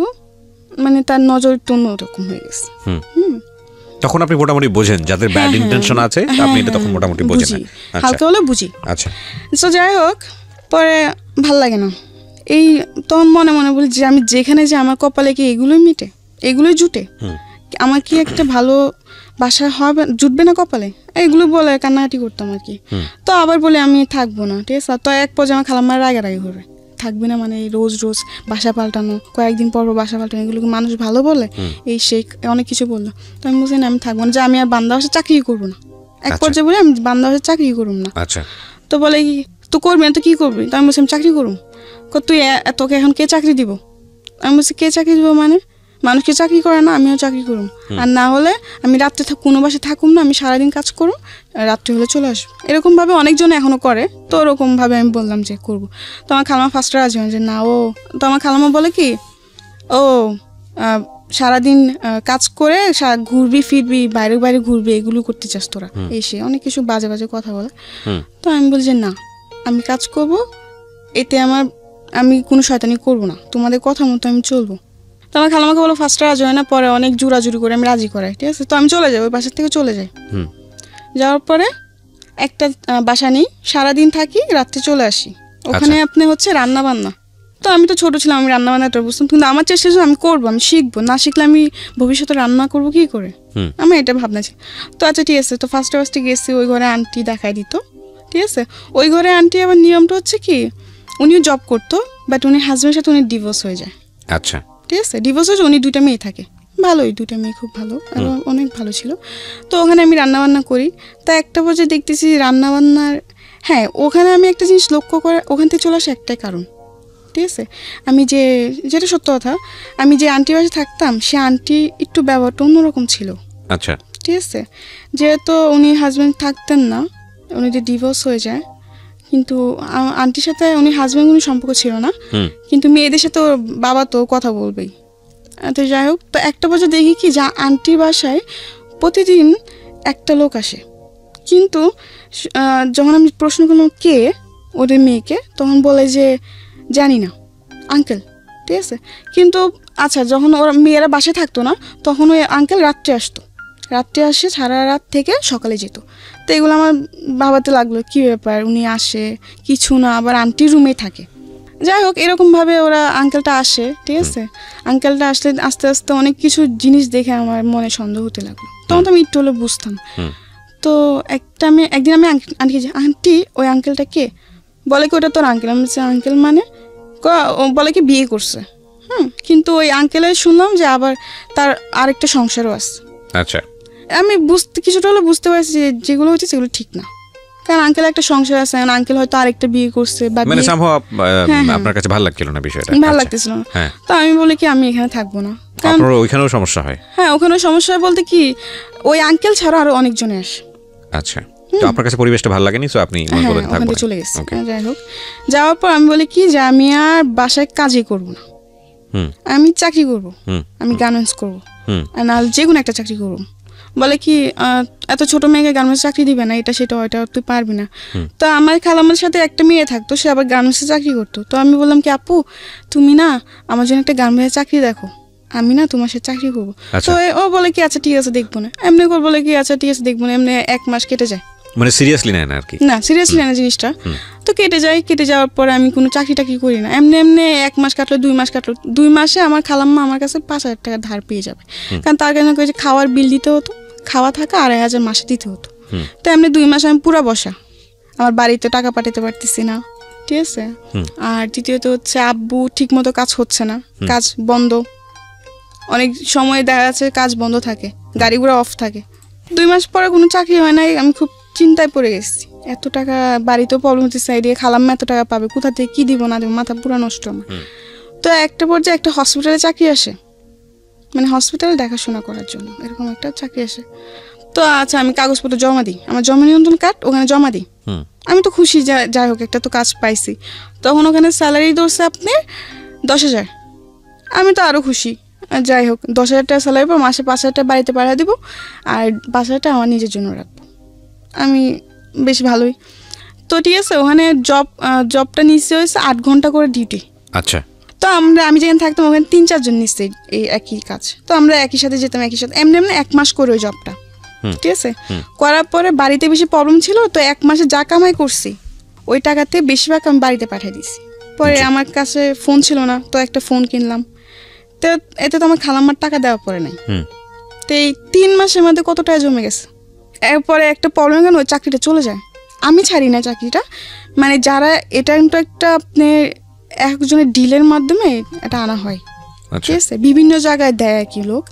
মানে তার নজর একটু অন্যরকম হয়ে গেছে। তখন আপনি মোটামুটি বোঝেন যাদের ব্যাড ইন্টেনশন আছে, আপনি এটা তখন মোটামুটি বোঝেন, হালকা হলে বুঝি। আচ্ছা, তো যাই হোক, পরে ভাল লাগে না। এই তখন মনে মনে বলি যে আমি যেখানে যে আমার কপালে কি এগুলোই মিটে, এগুলোই জুটে, আমার কি একটা ভালো বাসা হবে, জুটবে না কপালে, এগুলো বলে কান্নাকাটি করতাম আর কি। তো আবার বলে আমি থাকবো না, ঠিক আছে। তো এক পর্যায়ে আমার খালাম্মার রাগারাগি করবে, থাকবি না মানে রোজ রোজ বাসা পাল্টানো, কয়েকদিন পর বাসা পাল্টানো, এগুলোকে মানুষ ভালো বলে, এই সেই অনেক কিছু বললো। তো আমি বলছি না আমি থাকবো না, যে আমি আর বান্দা বাসা চাকরি করবো না। এক পর্যায়ে বলে আমি বান্দা বাসা চাকরি করবো না। তো বলে কি তো করবি না তো কি করবি? তো আমি বলছি আমি চাকরি করবো। তুই তোকে এখন কে চাকরি দিব? আমি বলছি কে চাকরি দিব মানে মানুষকে চাকরি করে না, আমিও চাকরি করুম, আর না হলে আমি রাত্রে কোনো বাসে থাকুম না, আমি সারাদিন কাজ করুম, রাত্রে হলে চলে আসবো। এরকমভাবে অনেকজন এখনও করে। তো ওরকমভাবে আমি বললাম যে করবো। তো আমার খালামা ফার্স্টে রাজি হয় যে না ও। তো আমার খালামা বলে কি ও সারাদিন কাজ করে ঘুরবি ফিরবি, বাইরে বাইরে ঘুরবি, এগুলো করতে চাস তোরা, এসে অনেক কিছু বাজে বাজে কথা বলে। তো আমি বলি যে না আমি কাজ করব, এতে আমি কোনো শয়তানি করবো না, তোমাদের কথা মতো আমি চলবো। তো আমার খালামাকে বলো ফার্স্টে রাজি হয় না, পরে অনেক জোরাজুরি করে আমি রাজি করাই, ঠিক আছে। তো আমি চলে যাই, ওই বাসার থেকে চলে যাই। যাওয়ার পরে একটা বাসা নিই, সারাদিন থাকি, রাত্রে চলে আসি। ওখানে আপনি হচ্ছে রান্না বান্না, তো আমি তো ছোট ছিলাম, আমি রান্না বান্নাটা বুঝতাম, কিন্তু আমার চেষ্টা ছিল আমি করবো, আমি শিখবো, না শিখলে আমি ভবিষ্যতে রান্না করবো কি করে, আমার এটা ভাবনা ছিল। তো আচ্ছা ঠিক আছে, তো ফার্স্টে গেছি, ওই ঘরে আন্টি দেখাই দিত, ঠিক আছে। ওই ঘরে আন্টি আবার নিয়মটা হচ্ছে কি, উনিও জব করতো, বাট উনি হাজব্যান্ডের সাথে উনি ডিভোর্স হয়ে যায়। আচ্ছা, ঠিক আছে, ডিভোর্স হয়েছে, উনি 2টা মেয়ে থাকে, ভালোই, 2টা মেয়ে খুব ভালো, আরও অনেক ভালো ছিল। তো ওখানে আমি রান্নাবান্না করি, তা একটা পর্যায়ে দেখতেছি রান্নাবান্নার, হ্যাঁ ওখানে আমি একটা জিনিস লক্ষ্য করে ওখান থেকে চলে আসে একটাই কারণ, ঠিক আছে। আমি যেটা সত্য কথা, আমি যে আন্টি বাসে থাকতাম, সে আন্টি একটু ব্যবহারটা অন্যরকম ছিল। আচ্ছা, ঠিক আছে, যেহেতু উনি হাজব্যান্ড থাকতেন না, উনি যে ডিভোর্স হয়ে যায়, কিন্তু আন্টির সাথে উনি হাজব্যান্ড কোনো সম্পর্ক ছিল না, কিন্তু মেয়েদের সাথে ওর বাবা তো কথা বলবেই। তো যাই হোক, তো একটা বছর দেখি কি, যা আন্টির বাসায় প্রতিদিন একটা লোক আসে, কিন্তু যখন আমি প্রশ্ন করলাম কে ওদের মেয়েকে, তখন বলে যে জানি না আঙ্কেল, ঠিক আছে। কিন্তু আচ্ছা, যখন ওরা মেয়েরা বাসায় থাকতো না, তখন ওই আঙ্কেল রাত্রে আসতো, রাত্রে আসে, সারা রাত থেকে সকালে যেত। তো এগুলো আমার ভাবাতে লাগলো, কী ব্যাপার, উনি আসে কিছু না, আবার আন্টির রুমেই থাকে। যাই হোক, এরকমভাবে ওরা আঙ্কেলটা আসে, ঠিক আছে। আঙ্কেলটা আসলে আস্তে আস্তে অনেক কিছু জিনিস দেখে আমার মনে সন্দেহ হতে লাগলো, তখন তো আমি একটু হলে বুঝতাম। তো একদিন আমি আন্টিকে যে, আন্টি ওই আঙ্কেলটা কে? বলে কি ওটা তোর আঙ্কেল। আমি বলছি আঙ্কেল মানে? বলে কি বিয়ে করছে। কিন্তু ওই আঙ্কেলের শুনলাম যে আবার তার আরেকটা সংসারও আছে। আচ্ছা, আমি কিছুটা হলে বুঝতে পারছি যে যেগুলো হচ্ছে সেগুলো ঠিক না, কারণ আঙ্কেল একটা সংসার আছে, আঙ্কেল হয়তো আরেকটা বিয়ে করছে, বা মানে আপনার কাছে ভালো লাগছিল না বিষয়টা? ভালো লাগতেছিল না। তো আমি বলি কি আমি এখানে থাকবো না, কারণ ওইখানেও সমস্যা হয়। হ্যাঁ, ওখানেও সমস্যা হয় বলতে কি, ওই আঙ্কেল ছাড়া আরো অনেকজনে আসে। আচ্ছা, তো আপনার কাছে পরিবেশটা ভালো লাগেনি, তো আপনি ওখানে চলে গেছি। যাই হোক, যাওয়ার পর আমি বলি কি যে আমি আর বাসায় কাজই করবো না, আমি চাকরি করবো, আমি গার্মেন্টস করবো, আর নাহলে যে কোনো একটা চাকরি করবো। বলে কি এত ছোট মেয়েকে গার্মেন্টস চাকরি দিবে না, এটা সেটা ওইটা তুই পারবি না। তো আমার খালামার সাথে একটা মেয়ে থাকতো, সে আবার গার্মেন্টসে চাকরি করতো। তো আমি বললাম কি আপু, তুমি না আমার জন্য একটা গার্মেন্টসে চাকরি দেখো, আমি না তোমার সাথে চাকরি করবো। তো ও বলে কি আচ্ছা ঠিক আছে দেখবো না, এমনি করে বলে কি আচ্ছা ঠিক আছে দেখবো না, এমনি 1 মাস কেটে যায়, মানে সিরিয়াসলি নেয় না আর কি? না সিরিয়াসলি নেয় না জিনিসটা। তো কেটে যাওয়ার পরে আমি কোনো চাকরি টাকরি করি না, এমনি 1 মাস কাটলো, 2 মাস কাটলো, 2 মাসে আমার খালাম্মা আমার কাছে 5,000 টাকা ধার পেয়ে যাবে, কারণ তার কারণে খাওয়ার বিল দিতে হতো, খাওয়া থাকা 2,500 মাসে দিতে হতো। তো এমনি 2 মাস আমি পুরা বসা, আমার বাড়িতে টাকা পাঠাতে পারতেছি না, ঠিক আছে। আর দ্বিতীয়ত হচ্ছে আব্বু ঠিক মতো কাজ হচ্ছে না, কাজ বন্ধ, অনেক সময় দেখা যাচ্ছে কাজ বন্ধ থাকে, গাড়ি ঘোড়া অফ থাকে। 2 মাস পরে কোনো চাকরি হয় নাই, আমি খুব চিন্তায় পড়ে গেছি, এত টাকা বাড়িতেও প্রবলেম হচ্ছে, সাইডে খালাম্মা এত টাকা পাবে কোথা থেকে, কি দিব না দিব, মাথা পুরো নষ্ট আমার। তো একটা পর্যায়ে একটা হসপিটালে চাকরি আসে, মানে হসপিটালে দেখাশোনা করার জন্য এরকম একটা চাকরি আসে। তো আচ্ছা আমি কাগজপত্র জমা দিই, আমার জমা নিয়ন্ত্রণ কার্ড ওখানে জমা দিই, আমি তো খুশি, যাই হোক একটা তো কাজ পাইছি। তখন ওখানে স্যালারি ধরছে আপনি 10,000, আমি তো আরও খুশি। যাই হোক 10,000 টাকা স্যালারি পর মাসে 5,000 টাকা বাড়িতে পাঠিয়ে দিব, আর 5,000 টাকা আমার নিজের জন্য রাখবো, আমি বেশ ভালোই। তো ঠিক আছে, ওখানে জবটা নিচ্ছে হয়েছে 8 ঘন্টা করে ডিউটি। আচ্ছা, তো আমি যেখানে থাকতাম ওখানে 3-4 জন নিচ্ছে এই একই কাজ, তো আমরা একই সাথে যেতাম, একই সাথে এমনি 1 মাস করে ওই জবটা, ঠিক আছে। করার পরে বাড়িতে বেশি প্রবলেম ছিল, তো 1 মাসে যা কামাই করছি ওই টাকাতে বেশিরভাগ আমি বাড়িতে পাঠিয়ে দিছি। পরে আমার কাছে ফোন ছিল না, তো একটা ফোন কিনলাম, তো এতে তো আমার খালাম্মার টাকা দেওয়া পড়ে নাই। তো এই 3 মাসের মধ্যে কত টাকা জমে গেছে। এরপরে একটা প্রবলেম কেন, ওই চাকরিটা চলে যায়, আমি ছাড়ি না চাকরিটা, মানে যারা এটা কিন্তু একটা আপনার একজনের ডিলের মাধ্যমে এটা আনা হয়, ঠিক আছে, বিভিন্ন জায়গায় দেয় কি লোক।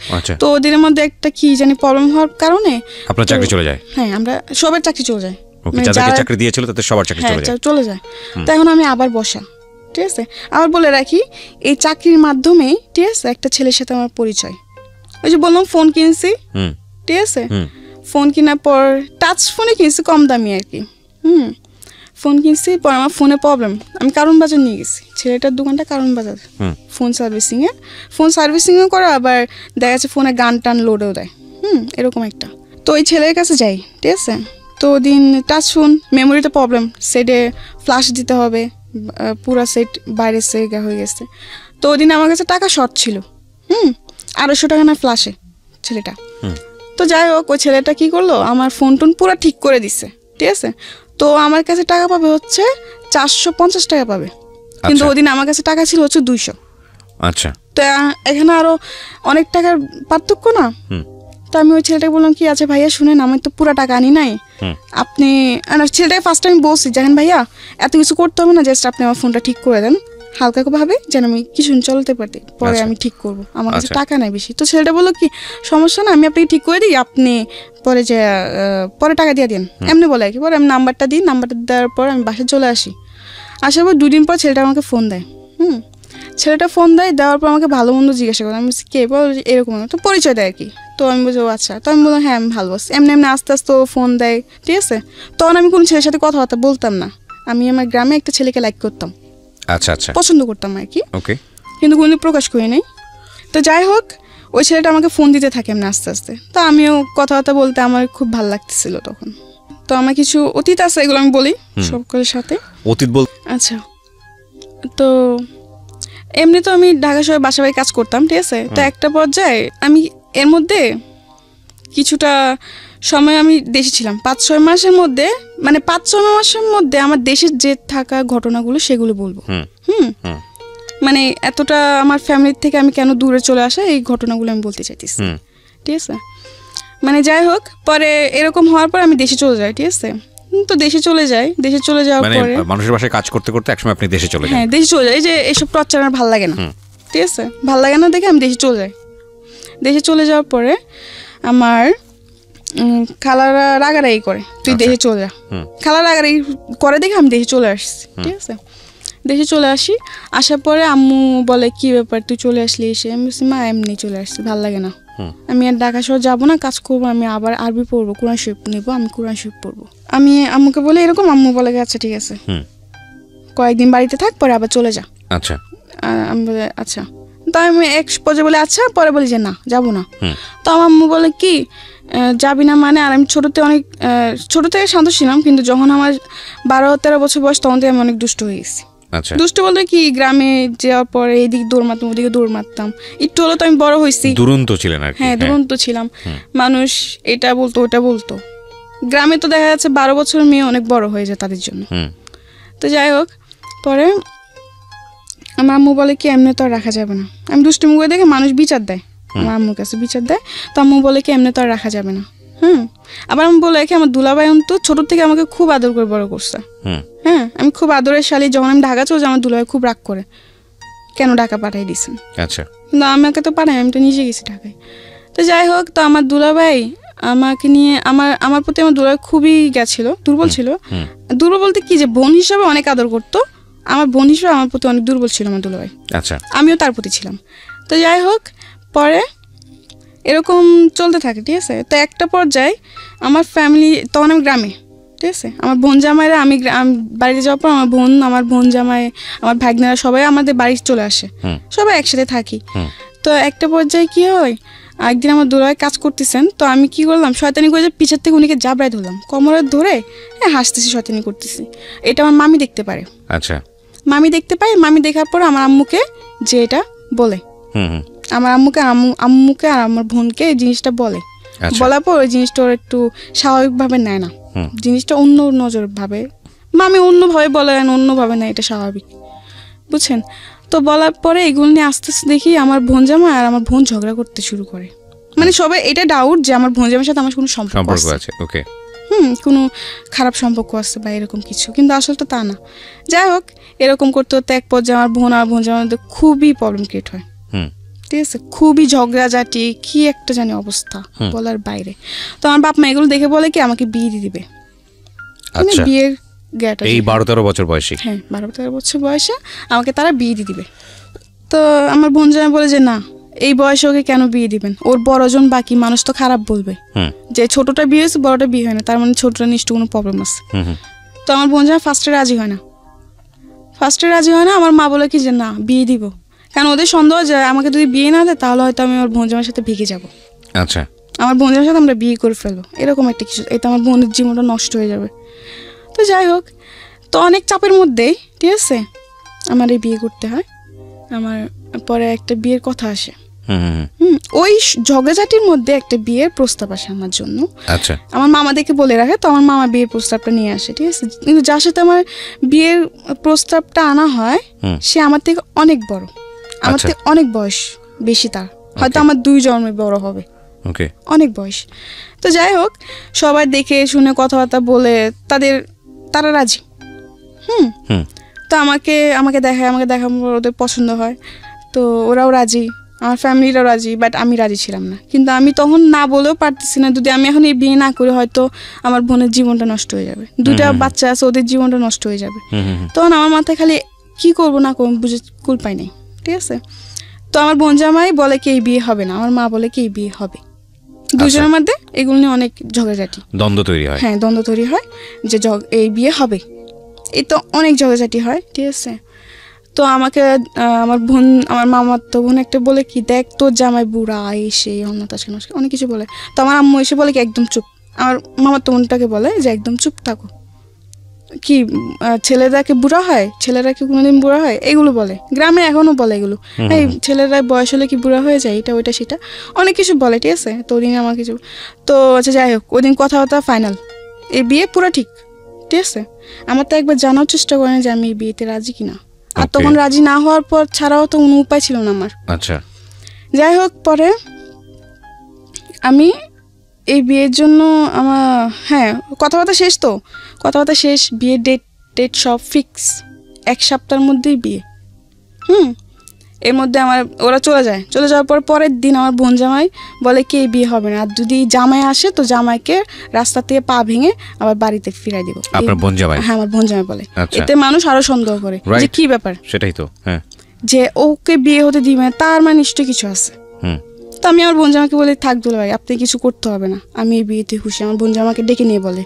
তো ওদের মধ্যে একটা কি জানি প্রবলেম হওয়ার কারণে আপনার চাকরি চলে যায়। হ্যাঁ, আমরা সবার চাকরি চলে যায়, যাদেরকে চাকরি দিয়েছিল তাদের সবার চাকরি চলে যায়। তো এখন আমি আবার বসা, ঠিক আছে। আবার বলে রাখি এই চাকরির মাধ্যমে, ঠিক আছে, একটা ছেলের সাথে আমার পরিচয়, ওই যে বললাম ফোন কিনছি, ঠিক আছে, ফোন কেনার পর টাচ ফোনে কিনছি কম দামি আর কি, ফোন কিনছি, পর আমার ফোনে প্রবলেম, আমি কারণ বাজার নিয়ে গেছি, ছেলেটার দোকানটা কারণ বাজার, ফোন সার্ভিসিংও করা, আবার দেখা যাচ্ছে ফোনে গান টান লোডেও দেয়, এরকম একটা। তো ওই ছেলের কাছে যাই, ঠিক আছে। তো দিন টাচ ফোন, মেমোরিতে প্রবলেম, সেটে ফ্ল্যাশ দিতে হবে, পুরা সেট বাইরে সে হয়ে গেছে। তো ওদিন আমার কাছে টাকা শর্ট ছিল, 250 টাকা না ফ্ল্যাশে ছেলেটা। তো যাই হোক ওই ছেলেটা কি করলো, আমার ফোন টোন পুরো ঠিক করে দিচ্ছে, ঠিক আছে। তো আমার কাছে টাকা পাবে হচ্ছে 450 টাকা পাবে, কিন্তু ওদিন আমার কাছে টাকা ছিল হচ্ছে 200। আচ্ছা, তো এখানে আরো অনেক টাকার পার্থক্য না। তো আমি ওই ছেলেটাকে বললাম কি, আচ্ছা ভাইয়া শুনেন, আমি তো পুরো টাকা আনি নাই, আপনি ছেলেটাকে ফার্স্ট টাইম বলছি দেখেন ভাইয়া এত কিছু করতে হবে না, জাস্ট আপনি আমার ফোনটা ঠিক করে দেন হালকা ভাবে, যেন আমি কিছু চলতে পারি, পরে আমি ঠিক করব, আমার কাছে টাকা নাই বেশি। তো ছেলেটা বললো কি সমস্যা না, আমি আপনাকে ঠিক করে দিই, আপনি পরে যে পরে টাকা দিয়ে দিন, এমনি বলে আর কি। পরে আমি নাম্বারটা দিই, নাম্বারটা দেওয়ার পর আমি বাসায় চলে আসি। আসার পর 2 দিন পর ছেলেটা আমাকে ফোন দেয়। ছেলেটা ফোন দেওয়ার পর আমাকে ভালো মন্দ জিজ্ঞাসা করে, আমি কে বল এরকম, তো পরিচয় দেয় আর কি। তো আমি বলছি আচ্ছা। তো আমি বললাম হ্যাঁ আমি ভালো আছি। এমনি আস্তে আস্তে ও ফোন দেয়, ঠিক আছে। তখন আমি কোনো ছেলের সাথে কথাবার্তা বলতাম না, আমি আমার গ্রামে একটা ছেলেকে লাইক করতাম, আচ্ছা আচ্ছা, পছন্দ করতাম আর কি, ওকে, কিন্তু কোনো প্রকাশ করি নাই। তো যাই হোক ওই ছেলেটা আমাকে ফোন দিতে থাকে এমনি আস্তে আস্তে। তো আমিও কথাবার্তা বলতে আমার খুব ভালো লাগতেছিল তখন। তো আমার কিছু অতীত আছে, এগুলো আমি বলি সকলের সাথে। অতীত বল। আচ্ছা, তো এমনি তো আমি ঢাকা শহরে বাসা বাড়ি কাজ করতাম, ঠিক আছে। তো একটা পর্যায়ে আমি এর মধ্যে কিছুটা সময় আমি দেশে ছিলাম, 5-6 মাসের মধ্যে, মানে 5-6 মাসের মধ্যে আমার দেশের যে থাকা ঘটনাগুলো সেগুলো বলবো। মানে এতটা আমার ফ্যামিলির থেকে আমি কেন দূরে চলে আসা, এই ঘটনাগুলো আমি বলতে চাইতেছি, ঠিক আছে। মানে যাই হোক, পরে এরকম হওয়ার পর আমি দেশে চলে যাই, ঠিক আছে। তো দেশে চলে যাওয়ার পরে মানুষের বাসায় কাজ করতে করতে একসময় আপনি দেশে চলে যান। হ্যাঁ দেশে চলে যাই, যে এইসব টর্চার আমার ভালো লাগে না, ঠিক আছে, ভালো লাগে না দেখে আমি দেশে চলে যাই। দেশে চলে যাওয়ার পরে আমার খালারা রাগারাগি করে, তুই দেশে চলে যা। খালা রাগারাগি করে দেখে আমি দেশে চলে আসছি, ঠিক আছে। দেশে চলে আসি, আসার পরে আম্মু বলে কি ব্যাপার তুই চলে আসলি এসে। আমি বলছি মা এমনি চলে আসছি, ভালো লাগে না, আমি আর ঢাকা শহর যাবো না, কাজ করবো, আমি আবার আরবি পড়বো, কোরআন শরীফ নেবো, আমি কোরআন শরীফ পড়বো। আমি আম্মুকে বলে এরকম, আম্মু বলে আচ্ছা ঠিক আছে, কয়েকদিন বাড়িতে থাক, পরে আবার চলে যা। আচ্ছা, আমি বলে আচ্ছা। তো আমি এক পর্যায়ে বলে আচ্ছা, পরে বলি যে না যাবো না। তো আমার আম্মু বলে কি যাবি না মানে, আর আমি ছোট থেকে শান্ত ছিলাম, কিন্তু যখন আমার 12-13 বছর বয়স তখন থেকে আমি অনেক দুষ্ট হয়ে গেছি। দুষ্ট বলতে কি, গ্রামে যাওয়ার পরে এইদিকে দৌড় মারতাম, ওদিকে দৌড় মারতাম, একটু হলো তো আমি বড় হয়েছি, দুরন্ত ছিলেন আর কি। হ্যাঁ দুরন্ত ছিলাম, মানুষ এটা বলতো ওটা বলতো। গ্রামে তো দেখা যাচ্ছে 12 বছরের মেয়ে অনেক বড় হয়ে যায় তাদের জন্য। তো যাই হোক, পরে আমার আম্মু বলে কি এমনি তো আর রাখা যাবে না, আমি দুষ্টুমি করে দেখে মানুষ বিচার দেয়, আমার আম্মুর কাছে বিচার দেয়। তো আম্মু বলে কি এমনি তো আর রাখা যাবে না। আবার আমি বলে কি আমার দুলাভাই তো ছোট থেকে আমাকে খুব আদর করে বড় করছে। হ্যাঁ আমি খুব আদরের শালী, যখন আমি ঢাকা চলে যাই আমার দুলাভাই খুব রাগ করে, কেন ঢাকা পাঠাই দিয়েছেন। আচ্ছা, কিন্তু আমাকে তো পাঠাই, আমি তো নিজে গেছি ঢাকায়। তো যাই হোক, তো আমার দুলাভাই আমাকে নিয়ে আমার প্রতি আমার দুলাভাই খুবই গেছিল, দুর্বল ছিল। দুর্বল বলতে কি, যে বোন হিসাবে অনেক আদর করতো, আমার বোন হিসেবে আমার প্রতি অনেক দুর্বল ছিল আমার দুলাভাই। আচ্ছা, আমিও তার প্রতি ছিলাম। তো যাই হোক, পরে এরকম চলতে থাকে, ঠিক আছে। তো একটা পর্যায়ে আমার ফ্যামিলি, তখন আমি গ্রামে, ঠিক আছে, আমার বোন জামাইরা, আমি বাড়িতে যাওয়ার পর আমার বোন জামাই, আমার ভাগ্নেরা সবাই আমাদের বাড়ি চলে আসে, সবাই একসাথে থাকি। তো একটা পর্যায়ে কি হয়, একদিন আমার দুলাভাই কাজ করতেছেন, তো আমি কি করলাম, শয়তানি করে পিছের থেকে উনিকে জাবড়ায় ধরলাম, কোমরে ধরে হাসতেছি, শয়তানি করতেছি। এটা আমার মামি দেখতে পারে। আচ্ছা, মামি দেখতে পায়, মামি দেখার পর আমার আম্মুকে যে এটা বলে, আমার আম্মুকে আর আমার বোনকে এই জিনিসটা বলে। বলার পর ওই জিনিসটা ওর একটু স্বাভাবিকভাবে নেয় না, জিনিসটা অন্য নজর ভাবে, মামি অন্যভাবে বলে, অন্যভাবে নেয়, এটা স্বাভাবিক, বুঝছেন। তো বলার পরে এগুলো নিয়ে আস্তে আস্তে দেখি আমার বোন জামা আর আমার বোন ঝগড়া করতে শুরু করে। মানে সবাই এটা ডাউট যে আমার বোন জামার সাথে আমার কোনো সম্পর্ক আছে, ওকে, কোনো খারাপ সম্পর্ক আছে বা এরকম কিছু, কিন্তু আসলে তো তা না। যাই হোক, এরকম করতে করতে এক পর্যায়ে আমার বোন আর বোন জামার মধ্যে খুবই প্রবলেম ক্রিয়েট হয়, ঠিক আছে, খুবই ঝগড়াঝাটি, কি একটা জানি অবস্থা বলার বাইরে। তো আমার বাপ মা এগুলো দেখে বলে কি আমাকে বিয়ে দিয়ে দিবে। বিয়ের এই 12-13 বছর বয়সে, হ্যাঁ 12-13 বছর বয়সে আমাকে তারা বিয়ে দিয়ে দিবে। তো আমার বোন জামাই বলে যে না, এই বয়সে ওকে কেন বিয়ে দিবেন, ওর বড়জন বাকি, মানুষ তো খারাপ বলবে যে ছোটটা বিয়ে হয়েছে বড়টা বিয়ে হয় না, তার মানে ছোটটা নিশ্চয় কোনো প্রবলেম আছে। তো আমার বোন জামাই ফার্স্টে রাজি হয় না। আমার মা বলে কি যে না বিয়ে দিব, কারণ ওদের সন্দেহ যায় আমাকে যদি বিয়ে না দেয় তাহলে হয়তো আমি আমার বোন জামাইয়ের সাথে ভেগে যাবো। আচ্ছা, আমার বোন জামাইয়ের সাথে আমরা বিয়ে করে ফেলবো, এরকম একটা কিছু, এটা আমার বোনের জীবনটা নষ্ট হয়ে যাবে। তো যাই হোক, তো অনেক চাপের মধ্যেই, ঠিক আছে, আমার এই বিয়ে করতে হয়। আমার পরে একটা বিয়ের কথা আসে, ওই ঝগড়াঝাটির মধ্যে একটা বিয়ের প্রস্তাব আসে আমার জন্য। আচ্ছা, আমার মামাদেরকে বলে রাখে, তো আমার মামা বিয়ের প্রস্তাবটা নিয়ে আসে, ঠিক আছে। কিন্তু যার সাথে আমার বিয়ের প্রস্তাবটা আনা হয় সে আমার থেকে অনেক বড়, আমার থেকে অনেক বয়স বেশি, তার হয়তো আমার 2 জন্মে বড় হবে, অনেক বয়স। তো যাই হোক, সবাই দেখে শুনে কথাবার্তা বলে তারা রাজি। তো আমাকে দেখায়, ওদের পছন্দ হয়, তো ওরাও রাজি, আমার ফ্যামিলিরাও রাজি, বাট আমি রাজি ছিলাম না। কিন্তু আমি তখন না বলেও পারতেছি না, যদি আমি এখন এই বিয়ে না করি হয়তো আমার বোনের জীবনটা নষ্ট হয়ে যাবে, 2টা বাচ্চা আছে, ওদের জীবনটা নষ্ট হয়ে যাবে। তখন আমার মাথায় খালি কি করবো না করবো বুঝে কুল পাই নাই, ঠিক আছে। তো আমার বোন জামাই বলে কি এই বিয়ে হবে না, আমার মা বলে কি এই বিয়ে হবে। দুজনের মধ্যে এগুলো নিয়ে অনেক ঝগড়াঝাটি, দ্বন্দ্ব তৈরি হয়। হ্যাঁ, দ্বন্দ্ব তৈরি হয় যে এই বিয়ে হবে, এই তো অনেক ঝগড়াঝাটি হয়, ঠিক আছে। তো আমাকে আমার মামার তো বোন একটা বলে কি, দেখ তোর জামাই বুড়া, এসে অনেক কিছু বলে। তো আমার আম্মু এসে বলে কি একদম চুপ। আমার মামার তো বোনটাকে বলে যে একদম চুপ থাকো, কি ছেলেরা কি বুড়া হয়, ছেলেরা কি কোনোদিন বুড়া হয়, এগুলো বলে, গ্রামে এখনো বলে এগুলো, এই ছেলেরা বয়স হলে কি বুড়া হয়ে যায়, এটা ওইটা সেটা অনেক কিছু বলে, ঠিক আছে। তো ওদিন আমার কিছু, তো আচ্ছা যাই হোক, ওদিন কথাবার্তা ফাইনাল, এই বিয়ে পুরো ঠিক আছে। আমার তো একবার জানার চেষ্টা করেন যে আমি এই বিয়েতে রাজি কিনা, আর তখন রাজি না হওয়ার পর ছাড়াও তো কোনো উপায় ছিল না আমার। আচ্ছা, যাই হোক, পরে আমি এই বিয়ের জন্য আমার কথাবার্তা শেষ, বিয়ের ডেট সব ফিক্স, 1 সপ্তাহের মধ্যেই বিয়ে। এর মধ্যে ওরা চলে যাওয়ার পরের দিন আমার বোন জামাই বলে কি এই বিয়ে হবে না, আর যদি জামাই আসে তো জামাইকে রাস্তা থেকে পা ভেঙে আবার বাড়িতে ফিরাই দিব। আপনার বোন জামাই? হ্যাঁ, আমার বোন জামাই বলে। এতে মানুষ আরো সন্দেহ করে যে কি ব্যাপার, সেটাই তো, হ্যাঁ, যে ওকে বিয়ে হতে দিবে, তার মানে নিশ্চয়ই কিছু আছে। তো আমি আমার বোন জামাকে বলে, থাক দুলা ভাই, আপনি কিছু করতে হবে না, আমি এই বিয়েতে খুশি। আমার বোন জামাকে ডেকে নিয়ে বলে,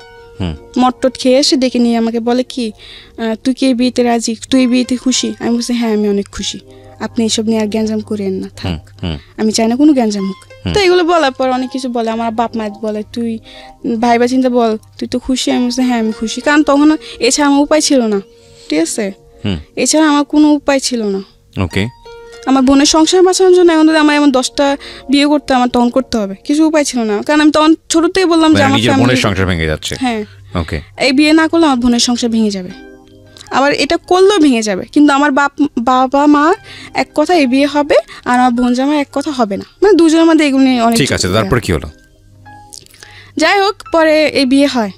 মটটট খেয়ে এসে ডেকে নিয়ে আমাকে বলে কি, তুই কি এই বিয়েতে রাজি, তুই এই বিয়েতে খুশি? আমি বলছি হ্যাঁ, আমি অনেক খুশি, আপনি এসব নিয়ে আর গ্যাঞ্জাম করেন না, থাক, আমি চাই না কোনো গ্যাঞ্জাম হোক। তো এগুলো বলার পর অনেক কিছু বলে, আমার বাপ মা বলে তুই ভাইবা চিন্তা বল, তুই তো খুশি? আমি বলছি হ্যাঁ আমি খুশি, কারণ তখন এছাড়া আমার উপায় ছিল না, ঠিক আছে, এছাড়া আমার কোনো উপায় ছিল না। ওকে, আমার বোনের সংসার বাঁচানোর জন্য এখন যদি আমার এমন 10টা বিয়ে করতে, আমার তখন করতে হবে, কিছু উপায় ছিল না, কারণ আমি তখন ছোট থেকে বললাম যে আমার বোনের সংসার ভেঙে যাচ্ছে। হ্যাঁ, ওকে, এই বিয়ে না করলে আমার বোনের সংসার ভেঙে যাবে, আবার এটা করলেও ভেঙে যাবে, কিন্তু আমার বাবা মা এক কথা এই বিয়ে হবে, আর আমার বোন জামাই এক কথা হবে না, মানে দুজনের মধ্যে এগুলো নিয়ে অনেক। ঠিক আছে, তারপর কি হলো? যাই হোক, পরে এই বিয়ে হয়,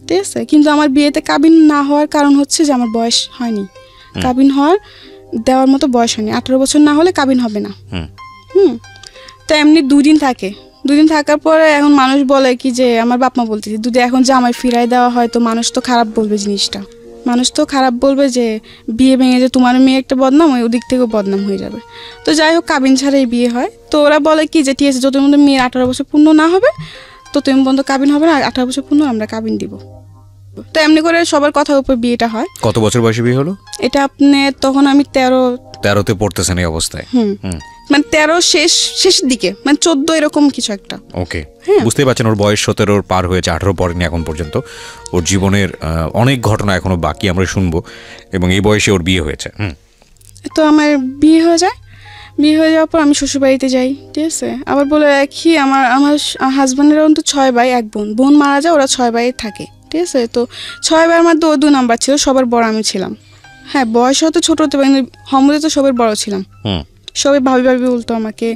ঠিক আছে, কিন্তু আমার বিয়েতে কাবিন না হওয়ার কারণ হচ্ছে যে আমার বয়স হয়নি, কাবিন দেওয়ার মতো বয়স হয়নি, 18 বছর না হলে কাবিন হবে না। তো এমনি 2 দিন থাকে, 2 দিন থাকার পরে এখন মানুষ বলে কি যে, আমার বাপ মা বলতেছে যদি এখন জামাই ফিরাই দেওয়া হয় তো মানুষ তো খারাপ বলবে, জিনিসটা মানুষ তো খারাপ বলবে যে বিয়ে ভেঙে যে তোমার মেয়ে একটা বদনাম, ওই দিক থেকেও বদনাম হয়ে যাবে। তো যাই হোক, কাবিন ছাড়াই বিয়ে হয়। তো ওরা বলে কি যে ঠিক আছে, যতদিন মধ্যে মেয়ের 18 বছর পূর্ণ না হবে ততদিন পর্যন্ত কাবিন হবে না, আর 18 বছর পূর্ণ আমরা কাবিন দিব। তো এমনি করে সবার কথার উপর বিয়েটা হয়। কত বছর বয়সে বিয়ে হলো এটা? তখন আমি 13তে পড়তেছেন এই অবস্থায়? মানে 13 শেষের দিকে, মানে 14 এরকম কিছু একটা। ওকে, বুঝতেই পারছেন ওর বয়স 17 পার হয়েছে, 18 পড়েনি এখন পর্যন্ত। ওর জীবনের অনেক ঘটনা এখনো বাকি, আমরা শুনবো, এবং এই বয়সে ওর বিয়ে হয়েছে। তো আমার বিয়ে হয়ে যায়, বিয়ে হয়ে যাওয়ার পর আমি শ্বশুরবাড়িতে যাই, ঠিক আছে। আবার বলে রাখি, আমার হাজব্যান্ডের অন্তত 6 ভাই 1 বোন, বোন মারা যায়, ওরা 6 ভাই থাকে, ঠিক আছে। তো 6 ভাইয়ের মধ্যে ও 2 নাম্বার ছিল, সবার বড় আমি ছিলাম। হ্যাঁ, বয়স হয়তো ছোট হতে পারি, হমদে তো সবার বড় ছিলাম, সবাই ভাবি বলতো আমাকে,